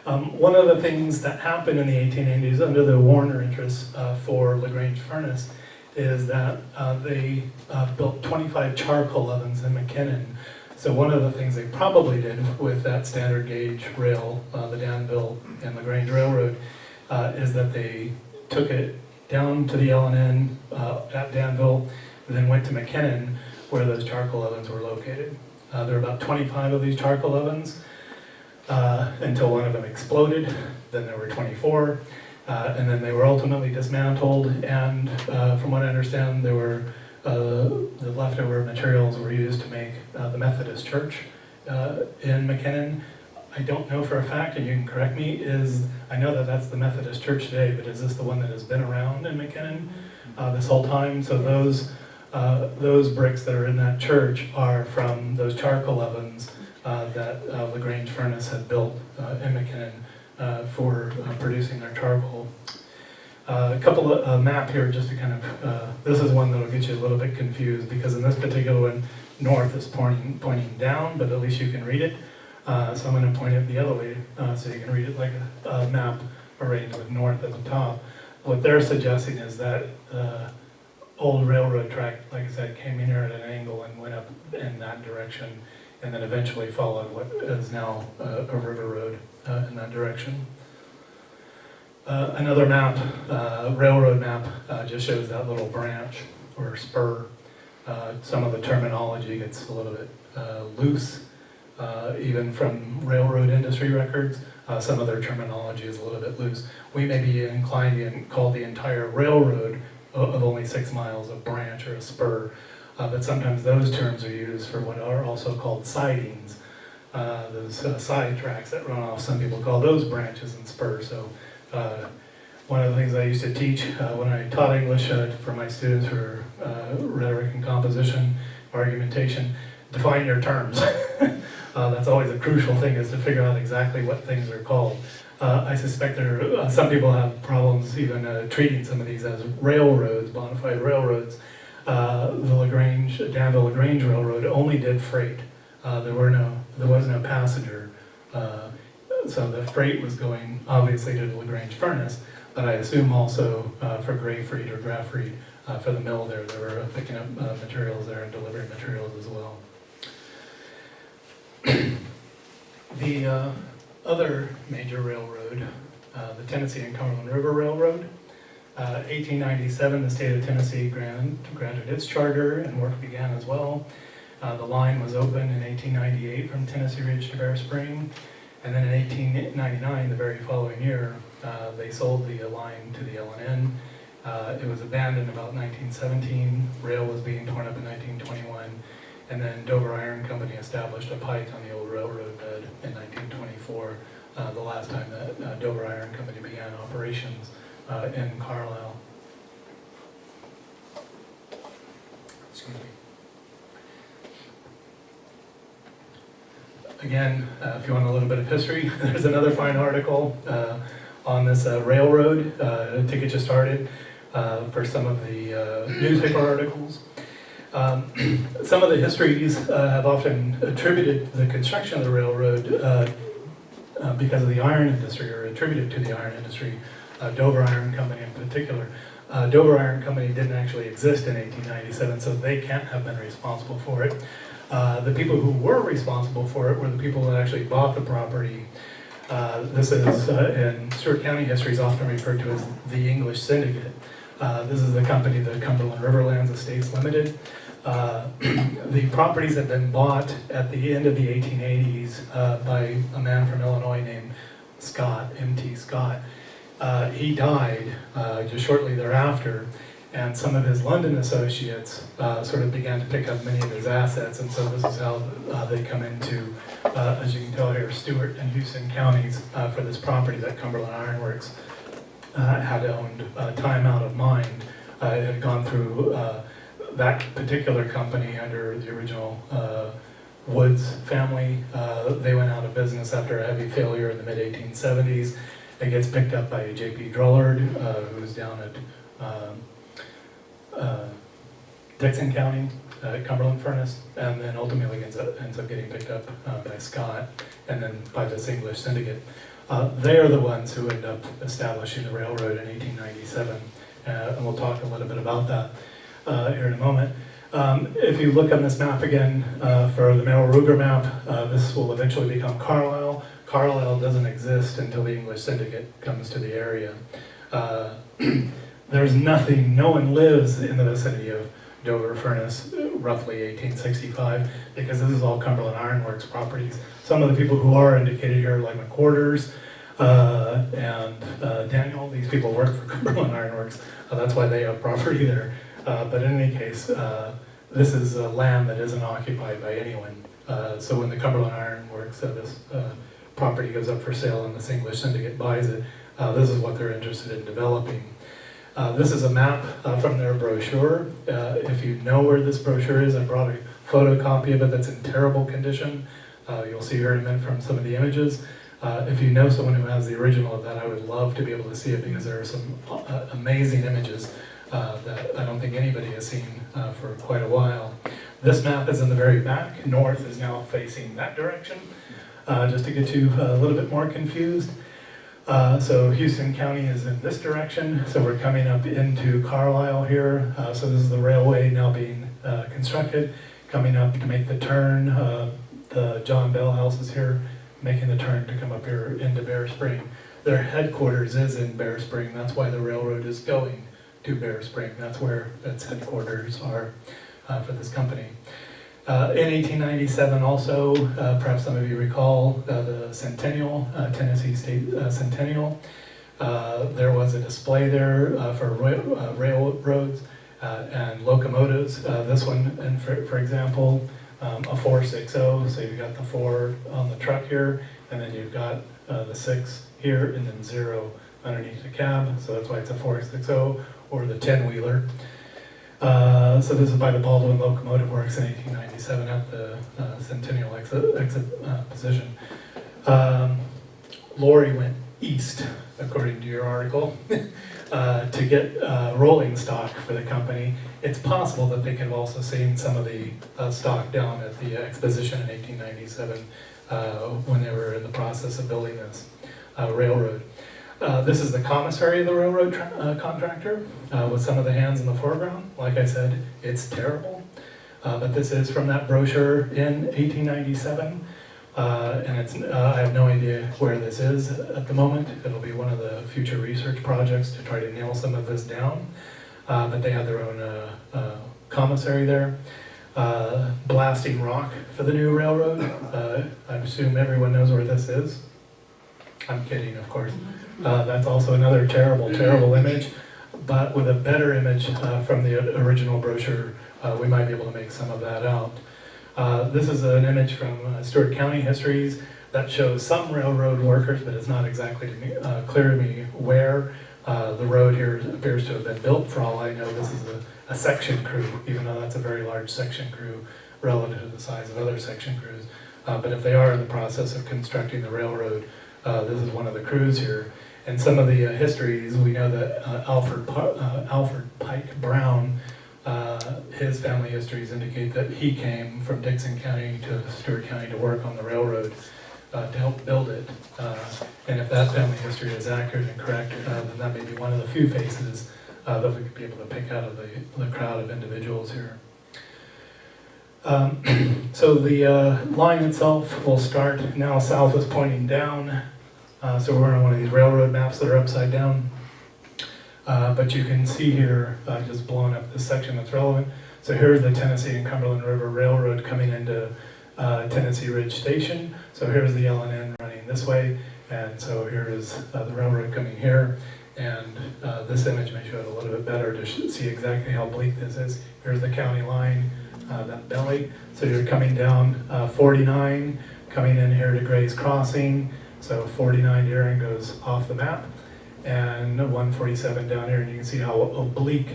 F: One of the things that happened in the 1880s under the Warner interest for LaGrange Furnace is that they built 25 charcoal ovens in McKinnon. So one of the things they probably did with that standard gauge rail, the Danville and LaGrange Railroad, is that they took it down to the L&N at Danville, and then went to McKinnon, where those charcoal ovens were located. There were about 25 of these charcoal ovens until one of them exploded. Then there were 24, and then they were ultimately dismantled. And from what I understand, there were the leftover materials were used to make the Methodist Church in McKinnon. I don't know for a fact, and you can correct me, I know that that's the Methodist Church today, but is this the one that has been around in McKinnon this whole time? So those bricks that are in that church are from those charcoal ovens that LaGrange Furnace had built in McKinnon for producing their charcoal. A couple of map here just to kind of, this is one that'll get you a little bit confused, because in this particular one, north is pointing down, but at least you can read it. So I'm going to point it the other way so you can read it like a map arranged with north at the top. What they're suggesting is that old railroad track, like I said, came in here at an angle and went up in that direction, and then eventually followed what is now a river road in that direction. Another map, railroad map, just shows that little branch or spur. Some of the terminology gets a little bit loose, even from railroad industry records. Some of their terminology is a little bit loose. We may be inclined to call the entire railroad of only 6 miles a branch or a spur, but sometimes those terms are used for what are also called sidings. Those side tracks that run off, some people call those branches and spurs. So one of the things I used to teach when I taught English for my students for rhetoric and composition, argumentation, define your terms. That's always a crucial thing, is to figure out exactly what things are called. I suspect some people have problems even treating some of these as railroads, bona fide railroads. The Danville LaGrange Railroad only did freight. There was no passenger. So the freight was going obviously to the LaGrange Furnace, but I assume also for gray freight or graph freight for the mill there. They were picking up materials there and delivering materials as well. The other major railroad, the Tennessee and Cumberland River Railroad, 1897, the state of Tennessee granted its charter, and work began as well. The line was opened in 1898 from Tennessee Ridge to Bear Spring, and then in 1899, the very following year, they sold the line to the L&N. It was abandoned about 1917. Rail was being torn up in 1921. And then Dover Iron Company established a pike on the old railroad bed in 1924, the last time that Dover Iron Company began operations in Carlisle. Excuse me. Again, if you want a little bit of history, there's another fine article on this railroad to get you started for some of the newspaper articles. Some of the histories have often attributed the construction of the railroad because of the iron industry, or attributed to the iron industry, Dover Iron Company in particular. Dover Iron Company didn't actually exist in 1897, so they can't have been responsible for it. The people who were responsible for it were the people that actually bought the property. This is, in Stewart County history, is often referred to as the English Syndicate. This is the company, the Cumberland Riverlands Estates Limited. The properties had been bought at the end of the 1880s by a man from Illinois named Scott, M.T. Scott. He died just shortly thereafter, and some of his London associates sort of began to pick up many of his assets, and so this is how they come into, as you can tell here, Stewart and Houston counties for this property that Cumberland Iron Works had owned time out of mind. It had gone through that particular company under the original Woods family. They went out of business after a heavy failure in the mid-1870s. It gets picked up by J.P. Drullard, who's down at Dixon County, Cumberland Furnace, and then ultimately ends up getting picked up by Scott, and then by this English syndicate. They are the ones who end up establishing the railroad in 1897, and we'll talk a little bit about that here in a moment. If you look on this map again, for the Merrill Ruger map, this will eventually become Carlisle. Carlisle doesn't exist until the English syndicate comes to the area. There's nothing, no one lives in the vicinity of Dover Furnace, roughly 1865, because this is all Cumberland Iron Works properties. Some of the people who are indicated here, like McQuarters and Daniel, these people work for Cumberland Iron Works. That's why they have property there. But in any case, this is land that isn't occupied by anyone. So when the Cumberland Iron Works, this property goes up for sale and this English syndicate buys it, this is what they're interested in developing. This is a map from their brochure. If you know where this brochure is, I brought a photocopy of it that's in terrible condition. You'll see here in a minute from some of the images. If you know someone who has the original of that, I would love to be able to see it because there are some amazing images that I don't think anybody has seen for quite a while. This map is in the very back. North is now facing that direction, just to get you a little bit more confused. So Houston County is in this direction, so we're coming up into Carlisle here. So this is the railway now being constructed, coming up to make the turn. The John Bell House is here, making the turn to come up here into Bear Spring. Their headquarters is in Bear Spring, that's why the railroad is going to Bear Spring. That's where its headquarters are for this company. In 1897 also, perhaps some of you recall the Centennial, Tennessee State Centennial. There was a display there for railroads and locomotives. This one, and for example, a 460, so you've got the 4 on the truck here, and then you've got the 6 here, and then 0 underneath the cab, so that's why it's a 460, or the 10-wheeler. So this is by the Baldwin Locomotive Works in 1897 at the Centennial exit position. Lorry went east, according to your article, to get rolling stock for the company. It's possible that they could have also seen some of the stock down at the exposition in 1897 when they were in the process of building this railroad. This is the commissary of the railroad contractor with some of the hands in the foreground. Like I said, it's terrible, but this is from that brochure in 1897, and it's, I have no idea where this is at the moment. It'll be one of the future research projects to try to nail some of this down, but they have their own commissary there. Blasting rock for the new railroad. I assume everyone knows where this is. I'm kidding, of course. That's also another terrible, terrible image, but with a better image from the original brochure, we might be able to make some of that out. This is an image from Stewart County Histories that shows some railroad workers, but it's not exactly clear to me where. The road here appears to have been built. For all I know, this is a section crew, even though that's a very large section crew relative to the size of other section crews. But if they are in the process of constructing the railroad, this is one of the crews here. And some of the histories, we know that Alfred Pike Brown, his family histories indicate that he came from Dixon County to Stewart County to work on the railroad to help build it. And if that family history is accurate and correct, then that may be one of the few faces that we could be able to pick out of the crowd of individuals here. So the line itself will start now. South is pointing down. So we're on one of these railroad maps that are upside down. But you can see here, just blowing up this section that's relevant. So here's the Tennessee and Cumberland River Railroad coming into Tennessee Ridge Station. So here's the L&N running this way. And so here is the railroad coming here. And this image may show it a little bit better to see exactly how bleak this is. Here's the county line, that belly. So you're coming down 49, coming in here to Gray's Crossing. So 49 here and goes off the map, and 147 down here, and you can see how oblique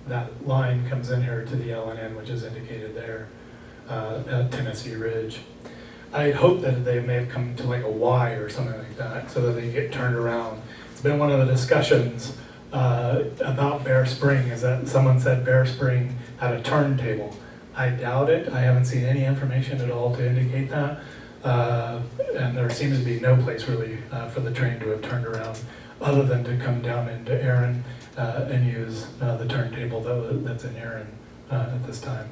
F: that line comes in here to the L&N, which is indicated there at Tennessee Ridge. I hope that they may have come to like a Y or something like that, so that they get turned around. It's been one of the discussions about Bear Spring, is that someone said Bear Spring had a turntable. I doubt it. I haven't seen any information at all to indicate that. And there seems to be no place really for the train to have turned around other than to come down into Erin and use the turntable that's in Erin at this time.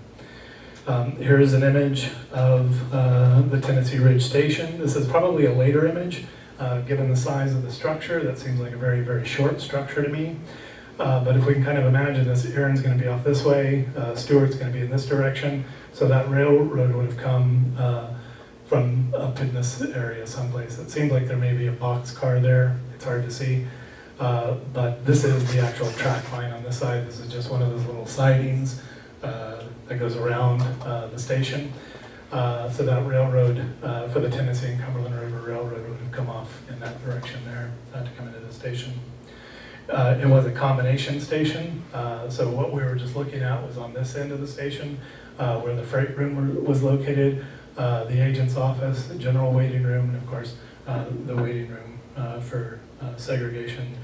F: Here is an image of the Tennessee Ridge Station. This is probably a later image. Given the size of the structure, that seems like a very, very short structure to me. But if we can kind of imagine this, Aaron's going to be off this way, Stewart's going to be in this direction, so that railroad would have come from up in this area someplace. It seems like there may be a box car there, it's hard to see. But this is the actual track line on this side. This is just one of those little sidings that goes around the station. So that railroad for the Tennessee and Cumberland River Railroad would have come off in that direction there to come into the station. It was a combination station, so what we were just looking at was on this end of the station where the freight room was located, the agent's office, the general waiting room, and of course the waiting room for segregation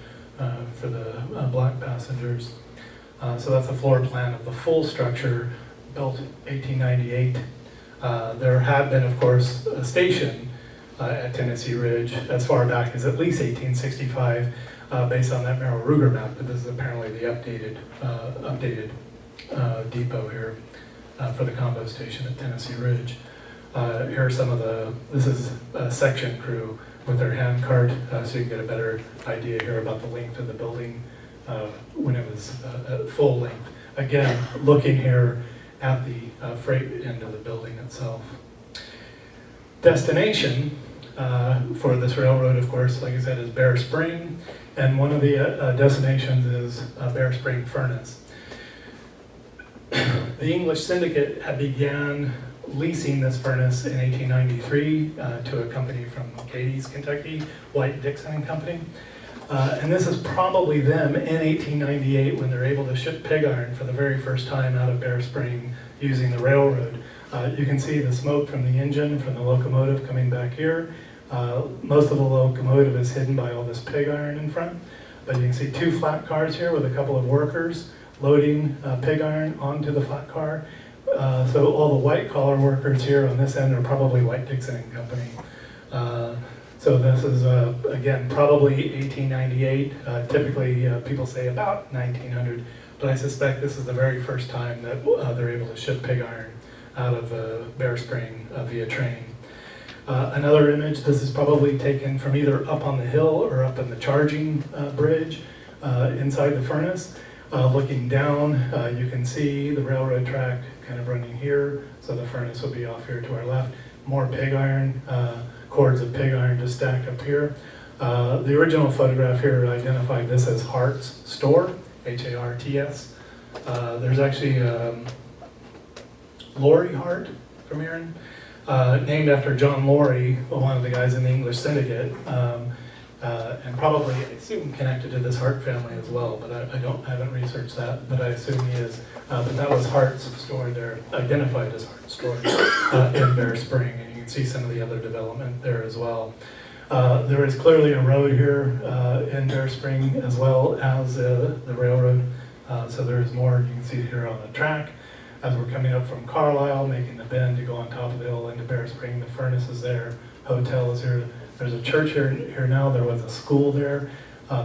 F: for the black passengers. So that's a floor plan of the full structure built in 1898. There had been, of course, a station at Tennessee Ridge as far back as at least 1865, based on that Merrill Ruger map, but this is apparently the updated depot here for the combo station at Tennessee Ridge. Here are some of this is a section crew with their hand cart, so you can get a better idea here about the length of the building when it was at full length. Again, looking here at the freight end of the building itself. Destination for this railroad, of course, like I said, is Bear Spring, and one of the destinations is Bear Spring Furnace. The English Syndicate had began leasing this furnace in 1893 to a company from Cadiz, Kentucky, White Dixon and Company. And this is probably them in 1898 when they're able to ship pig iron for the very first time out of Bear Spring using the railroad. You can see the smoke from the engine, from the locomotive coming back here. Most of the locomotive is hidden by all this pig iron in front, but you can see two flat cars here with a couple of workers loading pig iron onto the flat car. So all the white collar workers here on this end are probably White Dixon and Company. So this is, again, probably 1898. Typically, people say about 1900, but I suspect this is the very first time that they're able to ship pig iron out of Bear Spring via train. Another image, this is probably taken from either up on the hill or up in the charging bridge inside the furnace. Looking down, you can see the railroad track kind of running here, so the furnace will be off here to our left. More pig iron, cords of pig iron just stacked up here. The original photograph here identified this as Hart's Store, H-A-R-T-S. There's actually Laurie Hart from Aaron, named after John Laurie, one of the guys in the English Syndicate, and probably, I assume, connected to this Hart family as well, but I haven't researched that, but I assume he is. But that was Hart's Store there, identified as Hart's Store in Bear Spring, and you can see some of the other development there as well. There is clearly a road here in Bear Spring as well as the railroad, so there is more you can see here on the track. As we're coming up from Carlisle, making the bend to go on top of the hill into Bear Spring, the furnace is there, hotel is here. There's a church here now. There was a school there.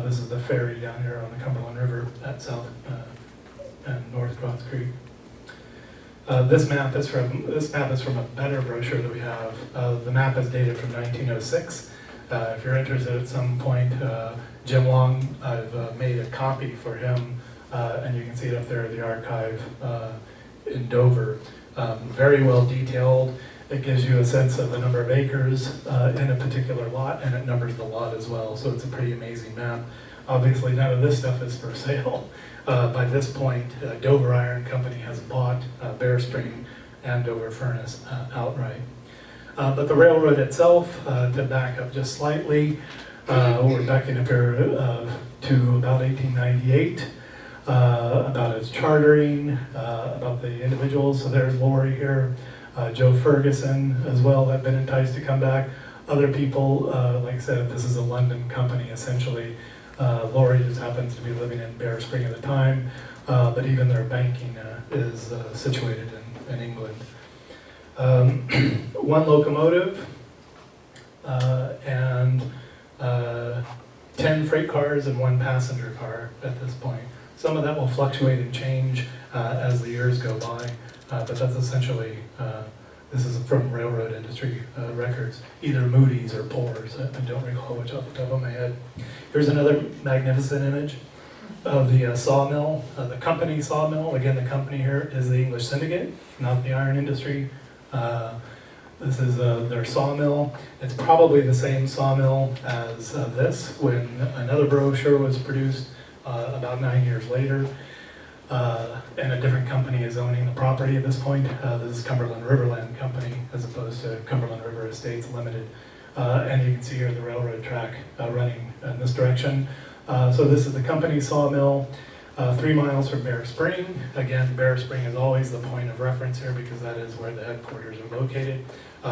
F: This is the ferry down here on the Cumberland River at South and North Cross Creek. This map is from a better brochure that we have. The map is dated from 1906. If you're interested at some point, Jim Long, I've made a copy for him, and you can see it up there at the archive in Dover. Very well detailed. It gives you a sense of the number of acres in a particular lot, and it numbers the lot as well, so it's a pretty amazing map. Obviously, none of this stuff is for sale. By this point, Dover Iron Company has bought Bear Spring and Dover Furnace outright. But the railroad itself, to back up just slightly, we're backing up here to about 1898, about its chartering, about the individuals. So there's Lori here. Joe Ferguson as well have been enticed to come back. Other people, like I said, this is a London company essentially. Laurie just happens to be living in Bear Spring at the time, but even their banking is situated in England. One locomotive and 10 freight cars and 1 passenger car at this point. Some of that will fluctuate and change as the years go by. But that's essentially This is from railroad industry records, either Moody's or Poor's. I don't recall which off the top of my head. Here's another magnificent image of the sawmill, the company sawmill. Again, the company here is the English Syndicate, not the iron industry. This is their sawmill. It's probably the same sawmill as this when another brochure was produced about 9 years later. And a different company is owning the property at this point. This is Cumberland Riverland Company as opposed to Cumberland River Estates Limited. And you can see here the railroad track running in this direction. So this is the company sawmill, 3 miles from Bear Spring. Again, Bear Spring is always the point of reference here because that is where the headquarters are located.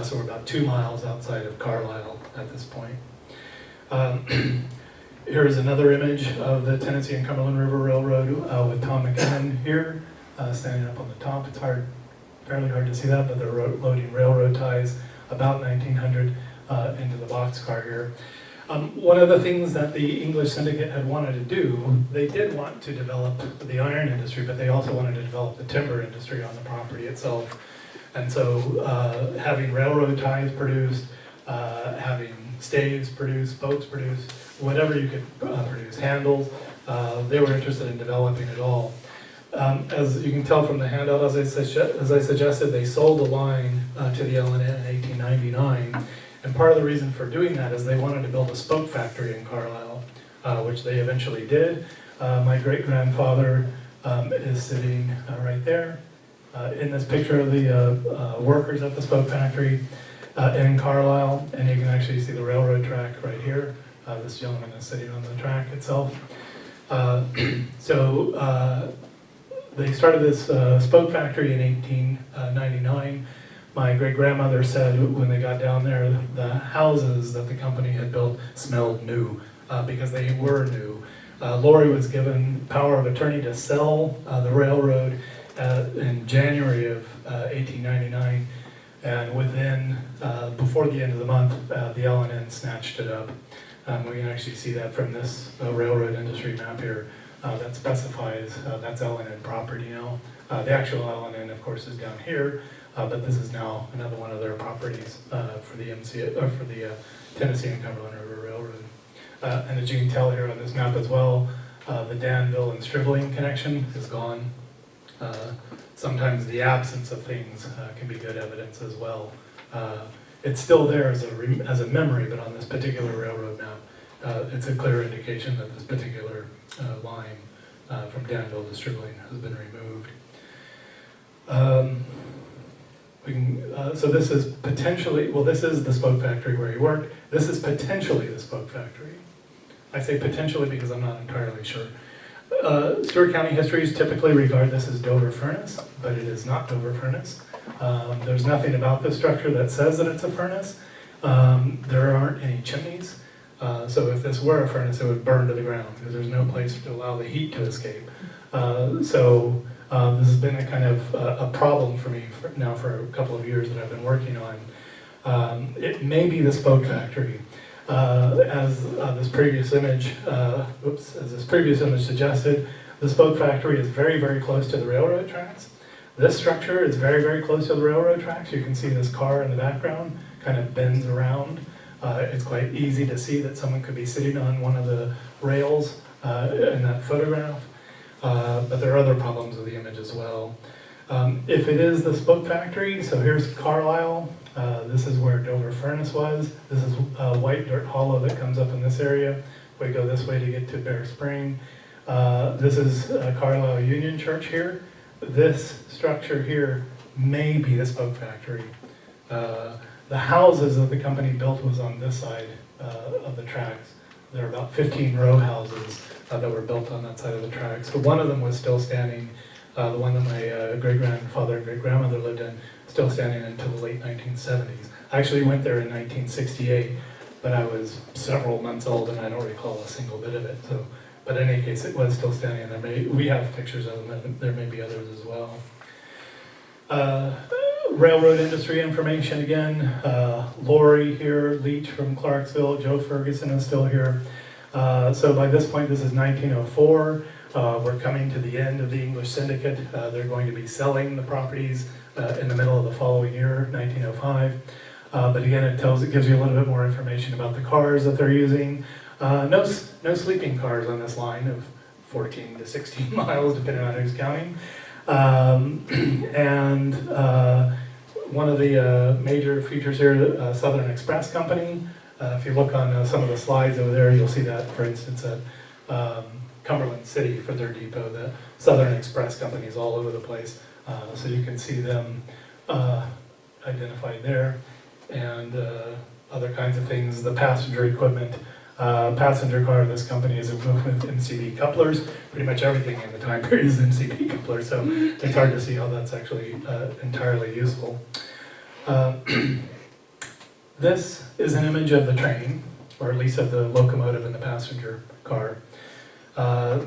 F: So we're about 2 miles outside of Carlisle at this point. Here's another image of the Tennessee and Cumberland River Railroad with Tom McKinnon here, standing up on the top. It's fairly hard to see that, but they're loading railroad ties about 1900 into the boxcar here. One of the things that the English Syndicate had wanted to do, they did want to develop the iron industry, but they also wanted to develop the timber industry on the property itself. And so having railroad ties produced, having staves produced, spokes produced, whatever you could produce, handles, they were interested in developing it all. As you can tell from the handout, as I suggested, they sold the line to the L&N in 1899. And part of the reason for doing that is they wanted to build a spoke factory in Carlisle, which they eventually did. My great-grandfather is sitting right there in this picture of the workers at the spoke factory in Carlisle, and you can actually see the railroad track right here. This gentleman is sitting on the track itself. So they started this spoke factory in 1899. My great-grandmother said when they got down there, the houses that the company had built smelled new because they were new. Lori was given power of attorney to sell the railroad in January of 1899, and within, before the end of the month, the L&N snatched it up. We can actually see that from this railroad industry map here that specifies that's L&N property now. The actual L&N, of course, is down here. But this is now another one of their properties for the Tennessee and Cumberland River Railroad. And as you can tell here on this map as well, the Danville and Stribling connection is gone. Sometimes the absence of things can be good evidence as well. It's still there as a memory, but on this particular railroad map, it's a clear indication that this particular line from Danville to Stribling has been removed. So this is potentially, well, this is the spoke factory where he worked. This is potentially the spoke factory. I say potentially because I'm not entirely sure. Stewart County histories typically regard this as Dover Furnace, but it is not Dover Furnace. There's nothing about this structure that says that it's a furnace. There aren't any chimneys. So if this were a furnace, it would burn to the ground because there's no place to allow the heat to escape. This has been a kind of a problem for me now for a couple of years that I've been working on. It may be the spoke factory. As this previous image suggested, the spoke factory is very, very close to the railroad tracks. This structure is very, very close to the railroad tracks. You can see this car in the background kind of bends around. It's quite easy to see that someone could be sitting on one of the rails in that photograph. But there are other problems with the image as well. If it is the spoke factory, so here's Carlisle. This is where Dover Furnace was. This is White Dirt Hollow that comes up in this area. We go this way to get to Bear Spring. This is Carlisle Union Church here. This structure here may be the spoke factory. The houses that the company built was on this side of the tracks. There are about 15 row houses that were built on that side of the tracks. So one of them was still standing, the one that my great-grandfather and great-grandmother lived in, still standing until the late 1970s. I actually went there in 1968, but I was several months old and I don't recall a single bit of it. So, but in any case, it was still standing. We have pictures of them, and there may be others as well. Railroad industry information again. Lori here, Leach from Clarksville, Joe Ferguson is still here. So by this point, this is 1904. We're coming to the end of the English syndicate. They're going to be selling the properties in the middle of the following year, 1905. But again, it gives you a little bit more information about the cars that they're using. No sleeping cars on this line of 14 to 16 miles, depending on who's counting. And one of the major features here, Southern Express Company. If you look on some of the slides over there, you'll see that, for instance, at Cumberland City for their depot. The Southern Express Company is all over the place, so you can see them identified there. And other kinds of things, the passenger equipment. Passenger car of this company is equipped with MCB couplers. Pretty much everything in the time period is MCB couplers, so it's hard to see how that's actually entirely useful. This is an image of the train, or at least of the locomotive and the passenger car.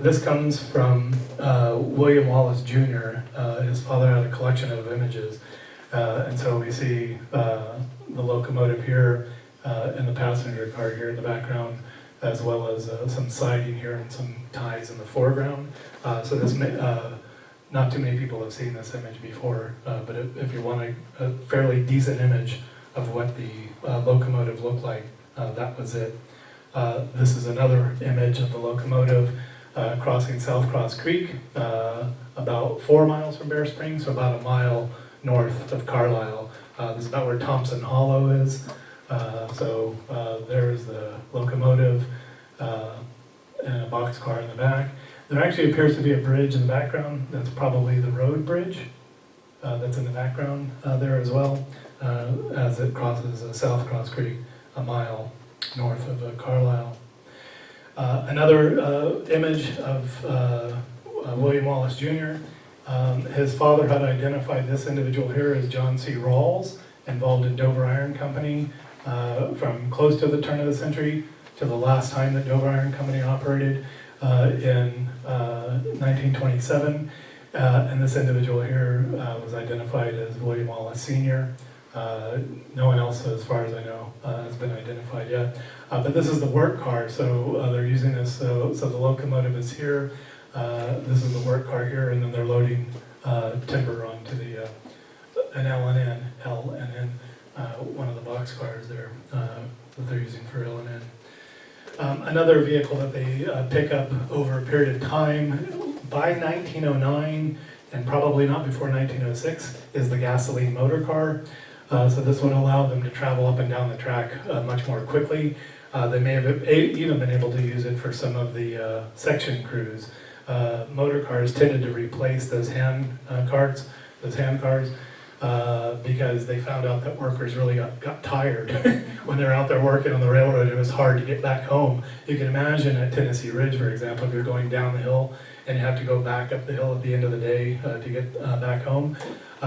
F: This comes from William Wallace Jr. His father had a collection of images, and so we see the locomotive here and the passenger car here in the background, as well as some siding here and some ties in the foreground. So this not too many people have seen this image before, but if you want a fairly decent image of what the locomotive looked like, that was it. This is another image of the locomotive crossing South Cross Creek, about 4 miles from Bear Springs, so about a mile north of Carlisle. This is about where Thompson Hollow is. So there's the locomotive and a boxcar in the back. There actually appears to be a bridge in the background. That's probably the road bridge that's in the background there as well, as it crosses South Cross Creek a mile north of Carlisle. Another image of William Wallace Jr. His father had identified this individual here as John C. Rawls, involved in Dover Iron Company from close to the turn of the century to the last time that Dover Iron Company operated in 1927. And this individual here was identified as William Wallace Sr. No one else, as far as I know, has been identified yet. But this is the work car, so they're using this, so the locomotive is here. This is the work car here, and then they're loading timber onto the an L&N, one of the box cars there that they're using for L&N. Another vehicle that they pick up over a period of time, by 1909, and probably not before 1906, is the gasoline motor car. So this would allow them to travel up and down the track much more quickly. They may have even been able to use it for some of the section crews. Motor cars tended to replace those hand cars, because they found out that workers really got tired when they're out there working on the railroad. It was hard to get back home. You can imagine at Tennessee Ridge, for example, if you're going down the hill and you have to go back up the hill at the end of the day to get back home.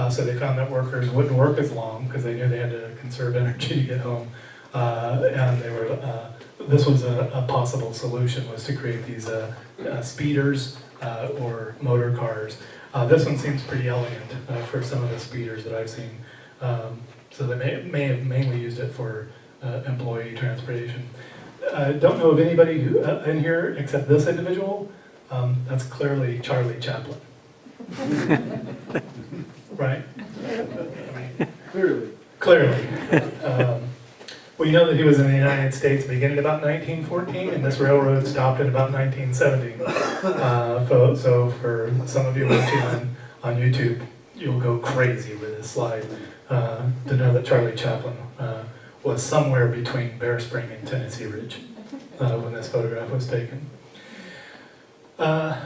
F: So they found that workers wouldn't work as long because they knew they had to conserve energy to get home. And they were, this was a possible solution, was to create these speeders or motor cars. This one seems pretty elegant for some of the speeders that I've seen. So they may have mainly used it for employee transportation. Don't know of anybody who, in here except this individual. That's clearly Charlie Chaplin. Right? Clearly. We know that he was in the United States beginning about 1914, and this railroad stopped at about 1970. So for some of you watching on YouTube, you'll go crazy with this slide to know that Charlie Chaplin was somewhere between Bear Spring and Tennessee Ridge when this photograph was taken.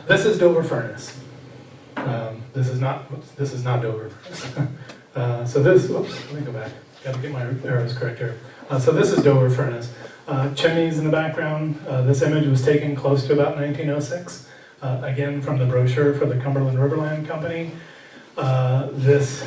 F: This is Dover Furnace. This is not Dover Furnace. So this, whoops, let me go back. Got to get my arrows correct here. So this is Dover Furnace. Chimneys in the background. This image was taken close to about 1906. Again, from the brochure for the Cumberland Riverland Company. This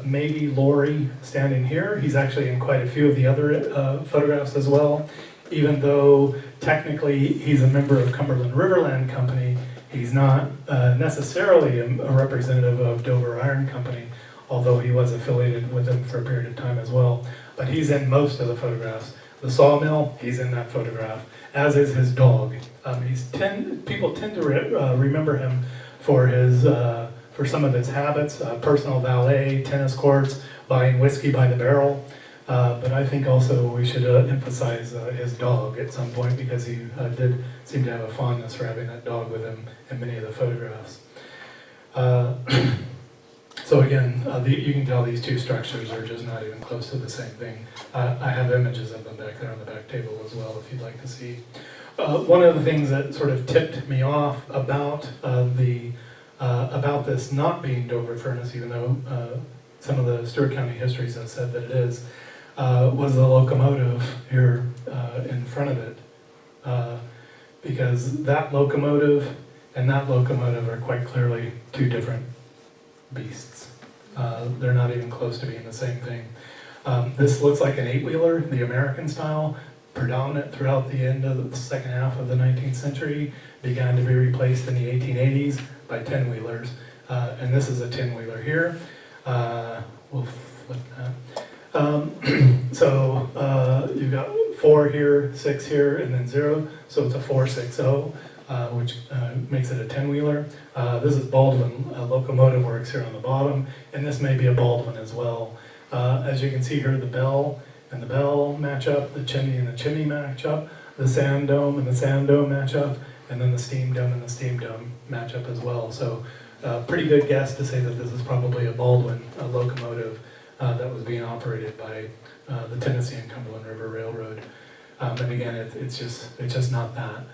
F: may be Laurie standing here. He's actually in quite a few of the other photographs as well. Even though technically he's a member of Cumberland Riverland Company, he's not necessarily a representative of Dover Iron Company, although he was affiliated with them for a period of time as well. But he's in most of the photographs. The sawmill, he's in that photograph, as is his dog. People tend to remember him for for some of his habits, personal valet, tennis courts, buying whiskey by the barrel. But I think also we should emphasize his dog at some point, because he did seem to have a fondness for having that dog with him in many of the photographs. So again, you can tell these two structures are just not even close to the same thing. I have images of them back there on the back table as well, if you'd like to see. One of the things that sort of tipped me off about this not being Dover furnace, even though some of the Stewart County histories have said that it is, was the locomotive here in front of it. Because that locomotive and that locomotive are quite clearly two different beasts. They're not even close to being the same thing. This looks like an 8-wheeler, the American style, predominant throughout the end of the second half of the 19th century, began to be replaced in the 1880s by 10-wheelers. And this is a 10-wheeler here. We'll flip that. So you've got 4 here, 6 here, and then 0. So it's a 460, which makes it a 10-wheeler. This is Baldwin Locomotive Works here on the bottom, and this may be a Baldwin as well. As you can see here, the bell and the bell match up, the chimney and the chimney match up, the sand dome and the sand dome match up, and then the steam dome and the steam dome match up as well. So pretty good guess to say that this is probably a Baldwin locomotive that was being operated by the Tennessee and Cumberland River Railroad. And again, it's just not that.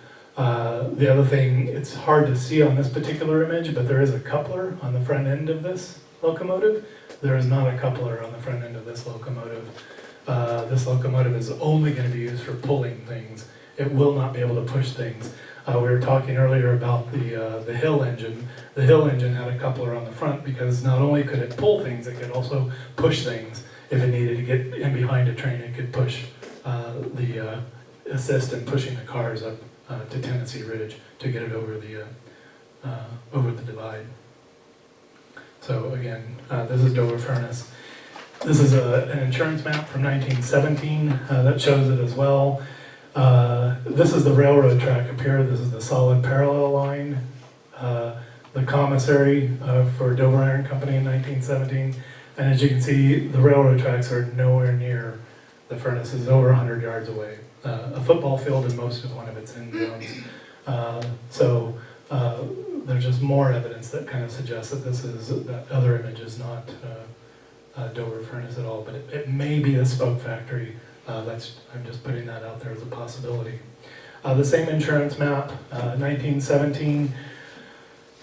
F: The other thing, it's hard to see on this particular image, but there is a coupler on the front end of this locomotive. There is not a coupler on the front end of this locomotive. This locomotive is only going to be used for pulling things. It will not be able to push things. We were talking earlier about the Hill engine. The Hill engine had a coupler on the front because not only could it pull things, it could also push things. If it needed to get in behind a train, it could push assist in pushing the cars up to Tennessee Ridge to get it over the divide. So again, this is Dover Furnace. This is an insurance map from 1917 that shows it as well. This is the railroad track up here. This is the solid parallel line. The commissary for Dover Iron Company in 1917. And as you can see, the railroad tracks are nowhere near the furnace. It's over 100 yards away. A football field in most of one of its end zones. So there's just more evidence that kind of suggests that that other image is not Dover Furnace at all, but it may be a spoke factory. I'm just putting that out there as a possibility. The same insurance map, 1917,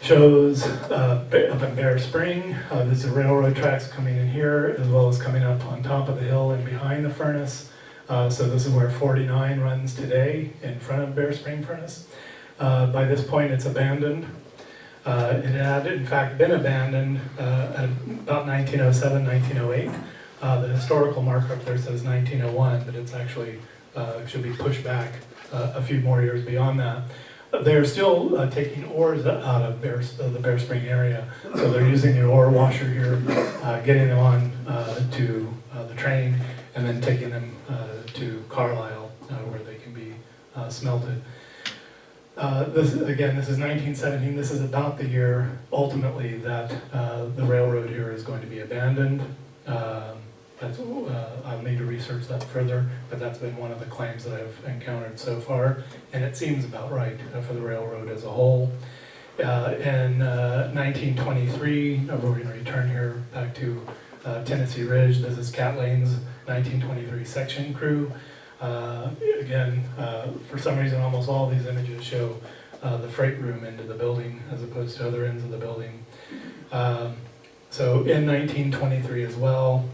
F: shows up in Bear Spring. There's the railroad tracks coming in here, as well as coming up on top of the hill and behind the furnace. So this is where 49 runs today, in front of Bear Spring Furnace. By this point, it's abandoned. It had, in fact, been abandoned at about 1907, 1908. The historical markup there says 1901, but it's actually should be pushed back a few more years beyond that. They're still taking ores out of the Bear Spring area, so they're using the ore washer here, getting them on to the train, and then taking them to Carlisle, where they can be smelted. This is 1917. This is about the year, ultimately, that the railroad here is going to be abandoned. I'll need to research that further, but that's been one of the claims that I've encountered so far, and it seems about right for the railroad as a whole. In 1923, we're going to return here back to Tennessee Ridge. This is Cat Lane's 1923 section crew. Again, for some reason, almost all these images show the freight room into the building as opposed to other ends of the building. So in 1923 as well,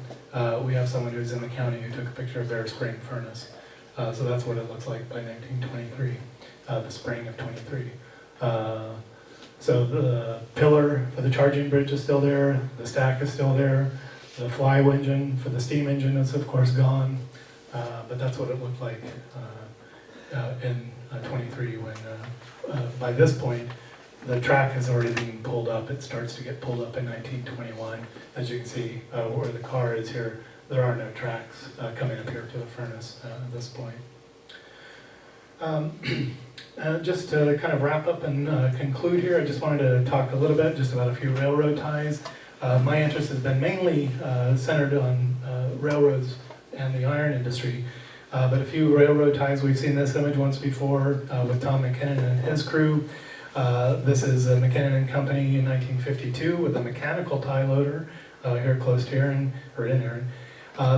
F: we have someone who's in the county who took a picture of Bear Spring Furnace. So that's what it looks like by 1923, the spring of 23. So the pillar for the charging bridge is still there, the stack is still there, the fly engine for the steam engine is of course gone, but that's what it looked like in 23 when by this point the track has already been pulled up. It starts to get pulled up in 1921. As you can see where the car is here, there are no tracks coming up here to the furnace at this point. Just to kind of wrap up and conclude here, I just wanted to talk a little bit just about a few railroad ties. My interest has been mainly centered on railroads and the iron industry, but a few railroad ties. We've seen this image once before with Tom McKinnon and his crew. This is a McKinnon and Company in 1952 with a mechanical tie loader here close to Erin, or in Erin.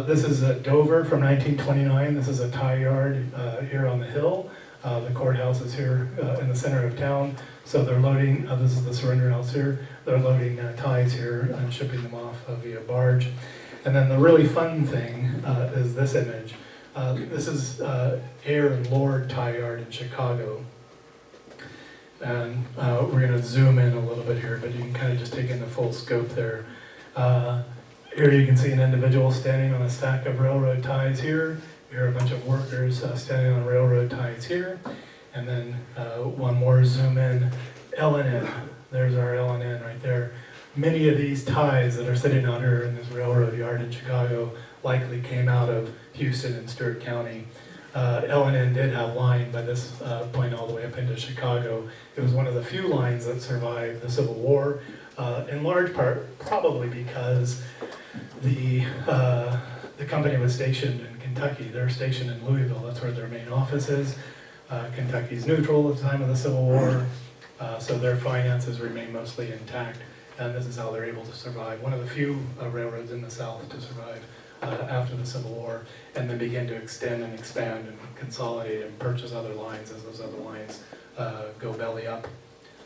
F: This is Dover from 1929. This is a tie yard here on the hill. The courthouse is here in the center of town, so they're loading, this is the surrender house here, they're loading ties here and shipping them off via barge. And then the really fun thing is this image. This is Air and Lord Tie Yard in Chicago. And we're going to zoom in a little bit here, but you can kind of just take in the full scope there. Here you can see an individual standing on a stack of railroad ties here. Here are a bunch of workers standing on railroad ties here. And then one more zoom in, L&N. There's our L&N right there. Many of these ties that are sitting out here in this railroad yard in Chicago likely came out of Houston and Stewart County. L&N did have line by this point all the way up into Chicago. It was one of the few lines that survived the Civil War, in large part probably because the company was stationed in Kentucky. They're stationed in Louisville. That's where their main office is. Kentucky's neutral at the time of the Civil War, so their finances remain mostly intact, and this is how they're able to survive. One of the few railroads in the South to survive after the Civil War, and then begin to extend and expand and consolidate and purchase other lines as those other lines go belly up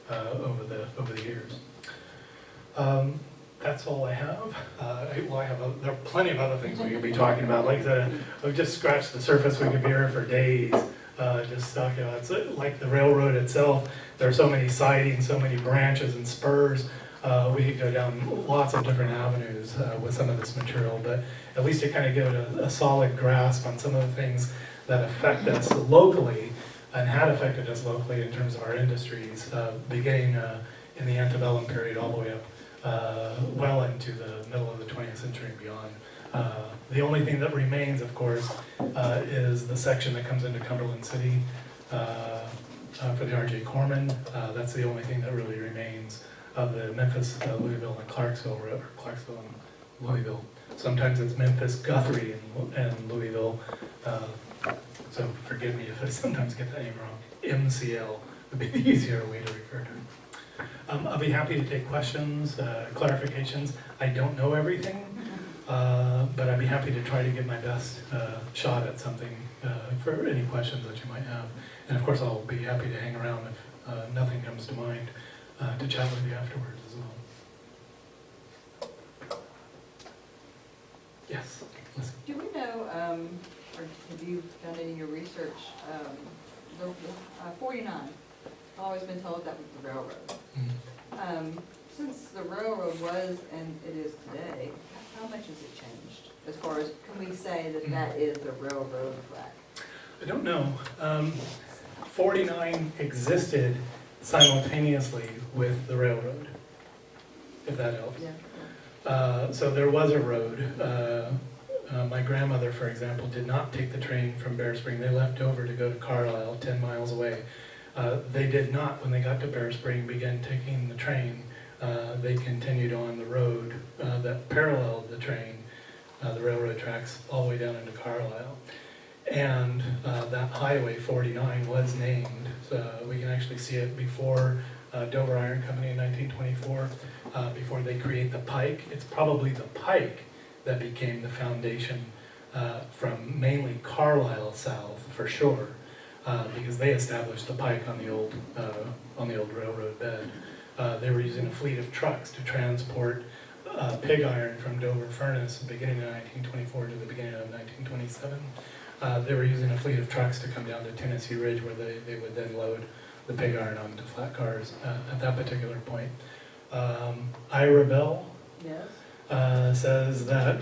F: over the years. That's all I have. There are plenty of other things we could be talking about. Like I said, we've just scratched the surface. We could be here for days. Just talking about it's like the railroad itself. There are so many sidings, so many branches and spurs. We could go down lots of different avenues with some of this material, but at least to kind of give it a solid grasp on some of the things that affect us locally and had affected us locally in terms of our industries, beginning in the antebellum period all the way up well into the middle of the 20th century and beyond. The only thing that remains, of course, is the section that comes into Cumberland City for the R.J. Corman. That's the only thing that really remains of the Memphis, Louisville, and Clarksville, or Clarksville and Louisville. Sometimes it's Memphis, Guthrie, and Louisville. So forgive me if I sometimes get the name wrong. MCL would be the easier way to refer to it. I'll be happy to take questions, clarifications. I don't know everything, but I'd be happy to try to give my best shot at something for any questions that you might have. And of course, I'll be happy to hang around if nothing comes to mind to chat with you afterwards as well. Yes? Listen.
D: Do we know, or have you done any of your research, the 49, I've always been told that was the railroad.
F: Mm-hmm.
D: Since the railroad was, and it is today, how much has it changed? As far as, can we say that that is the railroad track?
F: I don't know. 49 existed simultaneously with the railroad, if that helps.
D: Yeah.
F: So there was a road. My grandmother, for example, did not take the train from Bear Spring. They left Dover to go to Carlisle, 10 miles away. They did not, when they got to Bear Spring, begin taking the train. They continued on the road that paralleled the train, the railroad tracks, all the way down into Carlisle. And that Highway 49 was named. So we can actually see it before Dover Iron Company in 1924, before they create the pike. It's probably the pike that became the foundation from mainly Carlisle south, for sure, because they established the pike on the old railroad bed. They were using a fleet of trucks to transport pig iron from Dover Furnace, beginning of 1924 to the beginning of 1927. They were using a fleet of trucks to come down to Tennessee Ridge, where they would then load the pig iron onto flat cars at that particular point. Ira Bell says that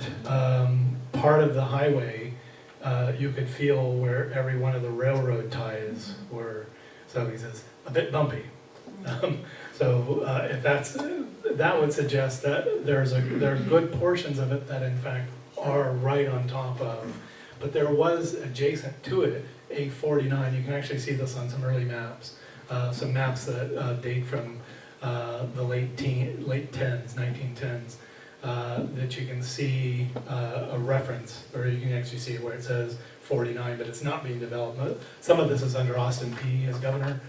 F: part of the highway you could feel where every one of the railroad ties were, so he says, a bit bumpy. If that would suggest that there are good portions of it that in fact are right on top of. But there was adjacent to it a 49. You can actually see this on some early maps. Some maps that date from the late 10s, 1910s, that you can see a reference, or you can actually see where it says 49, but it's not being developed. Some of this is under Austin Peay as governor,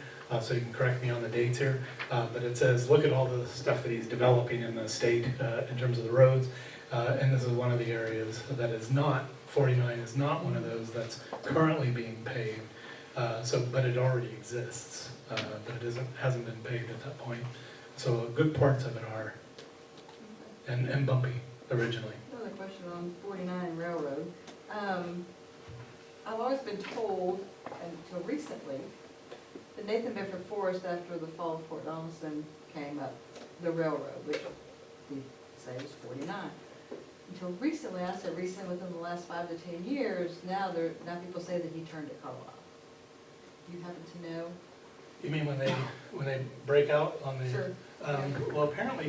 F: so you can correct me on the dates here, but it says, look at all the stuff that he's developing in the state in terms of the roads, and this is one of the areas that is not, 49 is not one of those that's currently being paved, but it already exists, but it hasn't been paved at that point. So good parts of it are, and bumpy originally.
G: Another question on 49 Railroad. I've always been told, until recently, that Nathan Bedford Forest, after the fall of Fort Donelson, came up the railroad, which we say was 49. Until recently, I said recently, within the last 5 to 10 years, now people say that he turned at Carlisle. Do you happen to know?
F: You mean when they break out on the?
G: Sure.
F: Well, apparently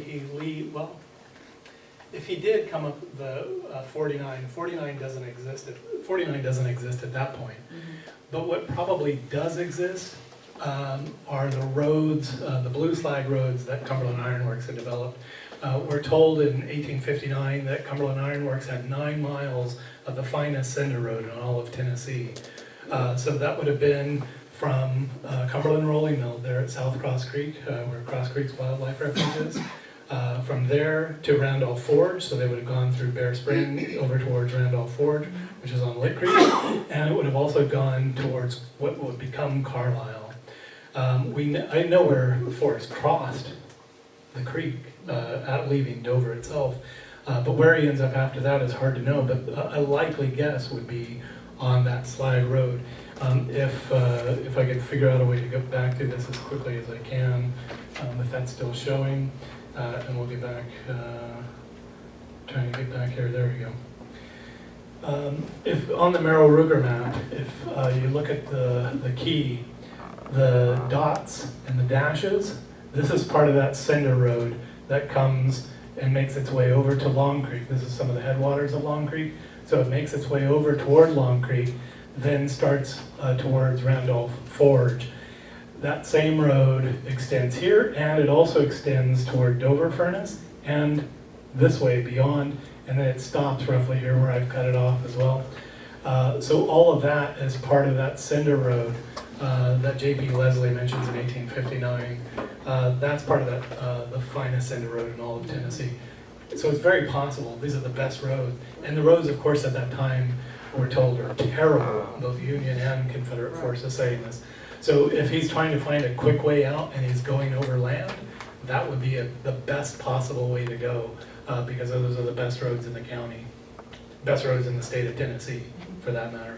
F: if he did come up the 49 doesn't exist. 49 doesn't exist at that point.
G: Mm-hmm.
F: But what probably does exist are the roads, the blue slag roads that Cumberland Iron Works had developed. We're told in 1859 that Cumberland Iron Works had 9 miles of the finest cinder road in all of Tennessee. So that would have been from Cumberland Rolling Mill there at South Cross Creek, where Cross Creek's Wildlife Refuge is. From there to Randolph Forge, so they would have gone through Bear Spring over towards Randolph Forge, which is on Lick Creek, and it would have also gone towards what would become Carlisle. I know where Forrest crossed the creek at leaving Dover itself, but where he ends up after that is hard to know, but a likely guess would be on that slag road. If I could figure out a way to get back through this as quickly as I can, if that's still showing, and we'll get back, trying to get back here, there we go. If on the Merrill Ruger map, if you look at the key, the dots and the dashes, this is part of that cinder road that comes and makes its way over to Long Creek. This is some of the headwaters of Long Creek. So it makes its way over toward Long Creek, then starts towards Randolph Forge. That same road extends here, and it also extends toward Dover Furnace, and this way beyond, and then it stops roughly here where I've cut it off as well. So all of that is part of that cinder road that J.P. Leslie mentions in 1859. That's part of that, the finest cinder road in all of Tennessee. So it's very possible, these are the best roads. And the roads, of course, at that time, we're told are terrible, both Union and Confederate forces saying this. So if he's trying to find a quick way out and he's going over land, that would be the best possible way to go, because those are the best roads in the county, best roads in the state of Tennessee, for that matter.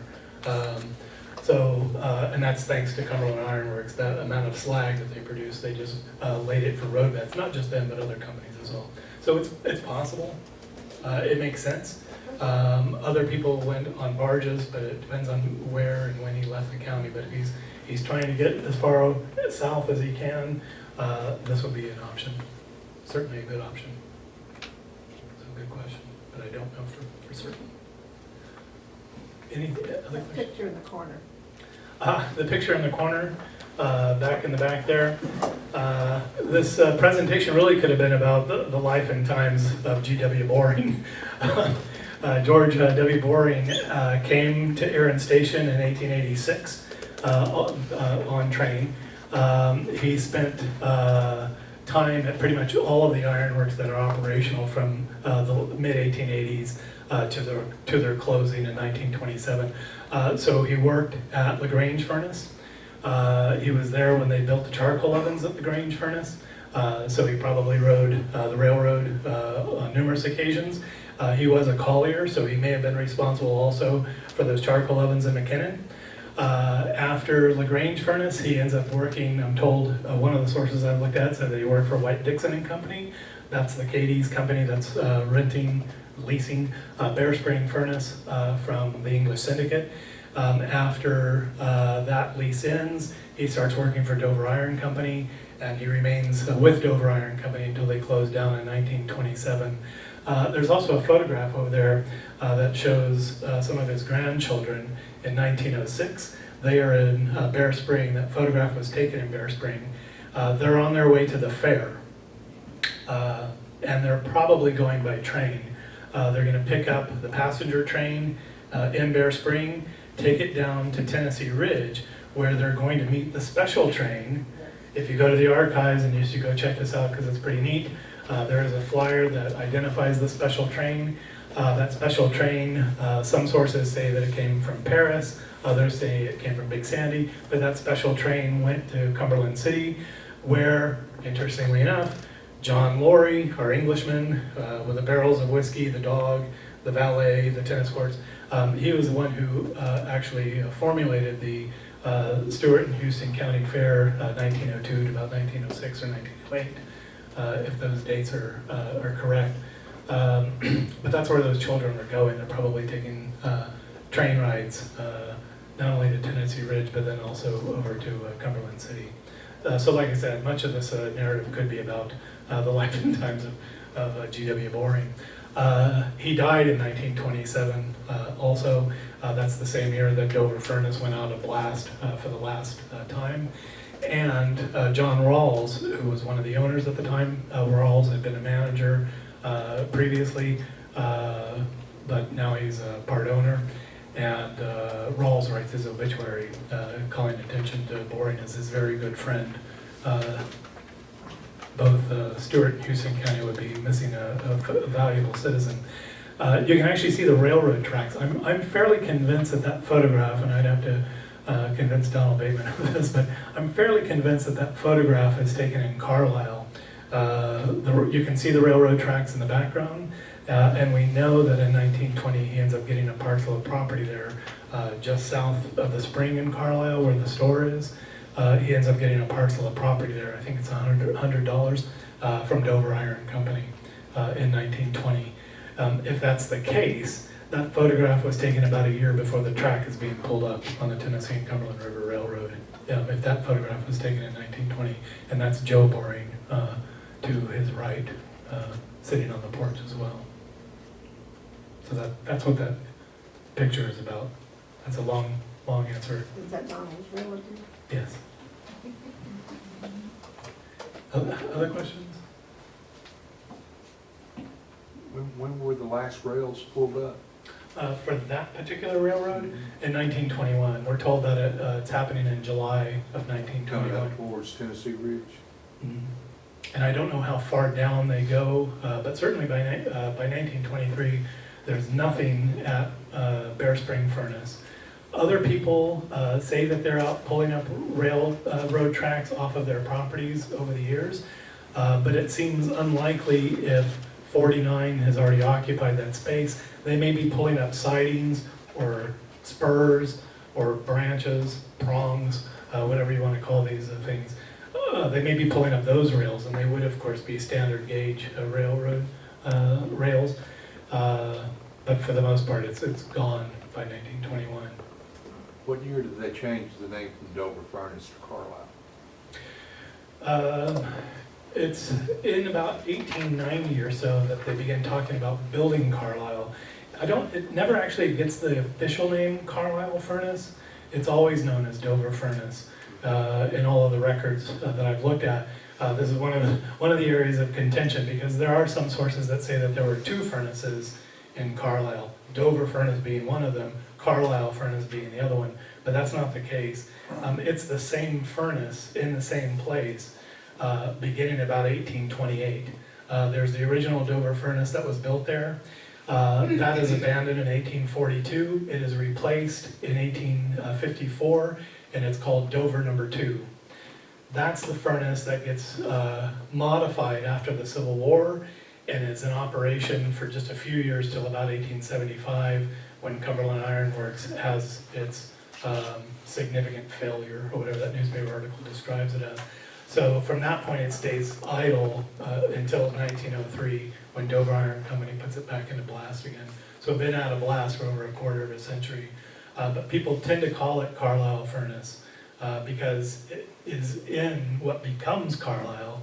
F: And that's thanks to Cumberland Iron Works, that amount of slag that they produce, they just laid it for road beds, not just them, but other companies as well. So it's possible, it makes sense. Other people went on barges, but it depends on where and when he left the county, but if he's trying to get as far south as he can, this would be an option, certainly a good option. It's a good question, but I don't know for certain. Any other questions?
A: Picture in the corner.
F: The picture in the corner, back in the back there. This presentation really could have been about the life and times of G.W. Boring. George W. Boring came to Erin Station in 1886 on train. He spent time at pretty much all of the ironworks that are operational from the mid-1880s to their closing in 1927. So he worked at LaGrange Furnace. He was there when they built the charcoal ovens at LaGrange Furnace. So he probably rode the railroad on numerous occasions. He was a collier, so he may have been responsible also for those charcoal ovens in McKinnon. After LaGrange Furnace, he ends up working, I'm told, one of the sources I've looked at said that he worked for White Dixon and Company. That's the Katie's company that's leasing Bear Spring Furnace from the English Syndicate. After that lease ends, he starts working for Dover Iron Company, and he remains with Dover Iron Company until they closed down in 1927. There's also a photograph over there that shows some of his grandchildren in 1906. They are in Bear Spring. That photograph was taken in Bear Spring. They're on their way to the fair, and they're probably going by train. They're going to pick up the passenger train in Bear Spring, take it down to Tennessee Ridge, where they're going to meet the special train. If you go to the archives, and you should go check this out because it's pretty neat, there is a flyer that identifies the special train. That special train, some sources say that it came from Paris, others say it came from Big Sandy, but that special train went to Cumberland City, where, interestingly enough, John Laurie, our Englishman, with the barrels of whiskey, the dog, the valet, the tennis courts, he was the one who actually formulated the Stewart and Houston County Fair, 1902 to about 1906 or 1908, if those dates are correct. But that's where those children are going. They're probably taking train rides, not only to Tennessee Ridge, but then also over to Cumberland City. So like I said, much of this narrative could be about the life and times of G.W. Boring. He died in 1927 also. That's the same year that Dover Furnace went out of blast for the last time. And John Rawls, who was one of the owners at the time, Rawls had been a manager previously, but now he's a part owner. And Rawls writes his obituary calling attention to Boring as his very good friend. Both Stewart and Houston County would be missing a valuable citizen. You can actually see the railroad tracks. I'm fairly convinced that that photograph, and I'd have to convince Donald Bateman of this, but I'm fairly convinced that that photograph is taken in Carlisle. You can see the railroad tracks in the background, and we know that in 1920 he ends up getting a parcel of property there just south of the spring in Carlisle where the store is. He ends up getting a parcel of property there. I think it's $100 from Dover Iron Company in 1920. If that's the case, that photograph was taken about a year before the track is being pulled up on the Tennessee and Cumberland River Railroad. If that photograph was taken in 1920, and that's Joe Boring to his right, sitting on the porch as well. So that's what that picture is about. That's a long answer.
A: Is that Donald's relative?
F: Yes. Other questions?
B: When were the last rails pulled up?
F: For that particular railroad, in 1921. We're told that it's happening in July of
B: Coming
F: 1921.
B: up towards Tennessee Ridge?
F: Mhm. And I don't know how far down they go, but certainly by 1923, there's nothing at Bear Spring Furnace. Other people say that they're out pulling up road tracks off of their properties over the years, but it seems unlikely if 49 has already occupied that space. They may be pulling up sidings or spurs or branches, prongs, whatever you want to call these things. They may be pulling up those rails, and they would of course be standard gauge railroad rails, but for the most part it's gone by 1921.
B: What year did they change the name from Dover Furnace to Carlisle?
F: It's in about 1890 or so that they began talking about building Carlisle. It never actually gets the official name Carlisle Furnace. It's always known as Dover Furnace in all of the records that I've looked at. This is one of the areas of contention because there are some sources that say that there were two furnaces in Carlisle, Dover Furnace being one of them, Carlisle Furnace being the other one, but that's not the case. It's the same furnace in the same place, beginning about 1828. There's the original Dover Furnace that was built there. That is abandoned in 1842. It is replaced in 1854, and it's called Dover No. 2. That's the furnace that gets modified after the Civil War and is in operation for just a few years till about 1875 when Cumberland Iron Works has its significant failure, or whatever that newspaper article describes it as. So from that point it stays idle until 1903 when Dover Iron Company puts it back into blast again. So it's been out of blast for over a quarter of a century. But people tend to call it Carlisle Furnace because it is in what becomes Carlisle.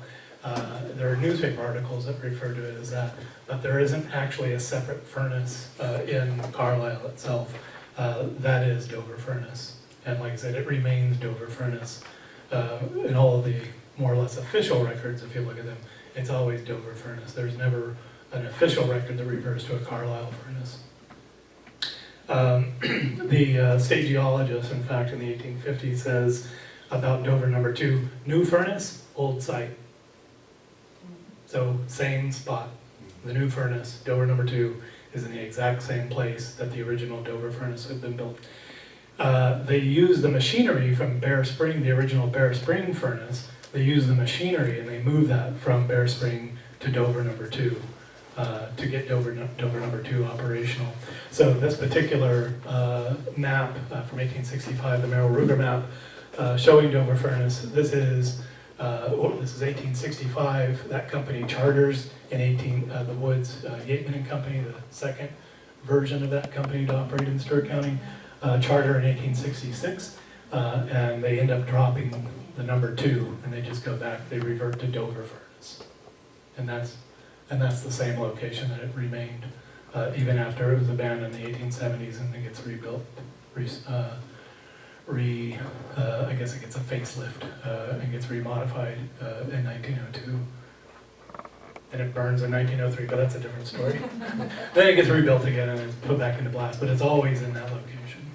F: There are newspaper articles that refer to it as that, but there isn't actually a separate furnace in Carlisle itself. That is Dover Furnace. And like I said, it remains Dover Furnace. In all of the more or less official records, if you look at them, it's always Dover Furnace. There's never an official record that refers to a Carlisle furnace. The state geologist, in fact, in the 1850s says about Dover number 2, new furnace, old site. So same spot. The new furnace, Dover number 2, is in the exact same place that the original Dover furnace had been built. They used the machinery from Bear Spring, the original Bear Spring furnace. They used the machinery and they moved that from Bear Spring to Dover number 2 to get Dover number 2 operational. So this particular map from 1865, the Merrill-Ruger map, showing Dover furnace, this is 1865. That company charters in the Woods Yateman and Company, the second version of that company to operate in Stewart County, charter in 1866, and they end up dropping the number 2, and they just go back. They revert to Dover furnace, and that's the same location that it remained even after it was abandoned in the 1870s, and it gets rebuilt. I guess it gets a facelift and gets remodified in 1902. And it burns in 1903, but that's a different story. Then it gets rebuilt again and it's put back into blast, but it's always in that location.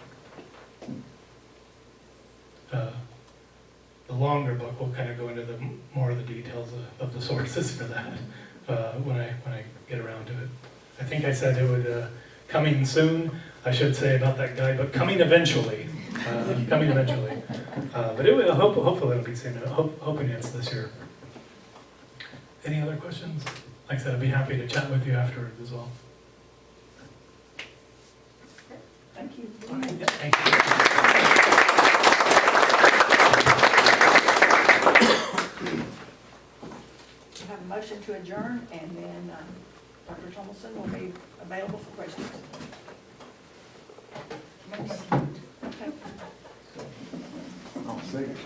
F: The longer book will kind of go into more of the details of the sources for that when I get around to it. I think I said it would coming soon. I should say about that guy, but coming eventually. Coming eventually. But it will, hopefully it'll be soon. Hoping it's this year. Any other questions? Like I said, I'd be happy to chat with you afterwards as well.
A: Thank you.
F: All right, yeah, thank you.
A: We have a motion to adjourn, and then Dr. Tumelson will be available for questions. Okay.
C: I'll second.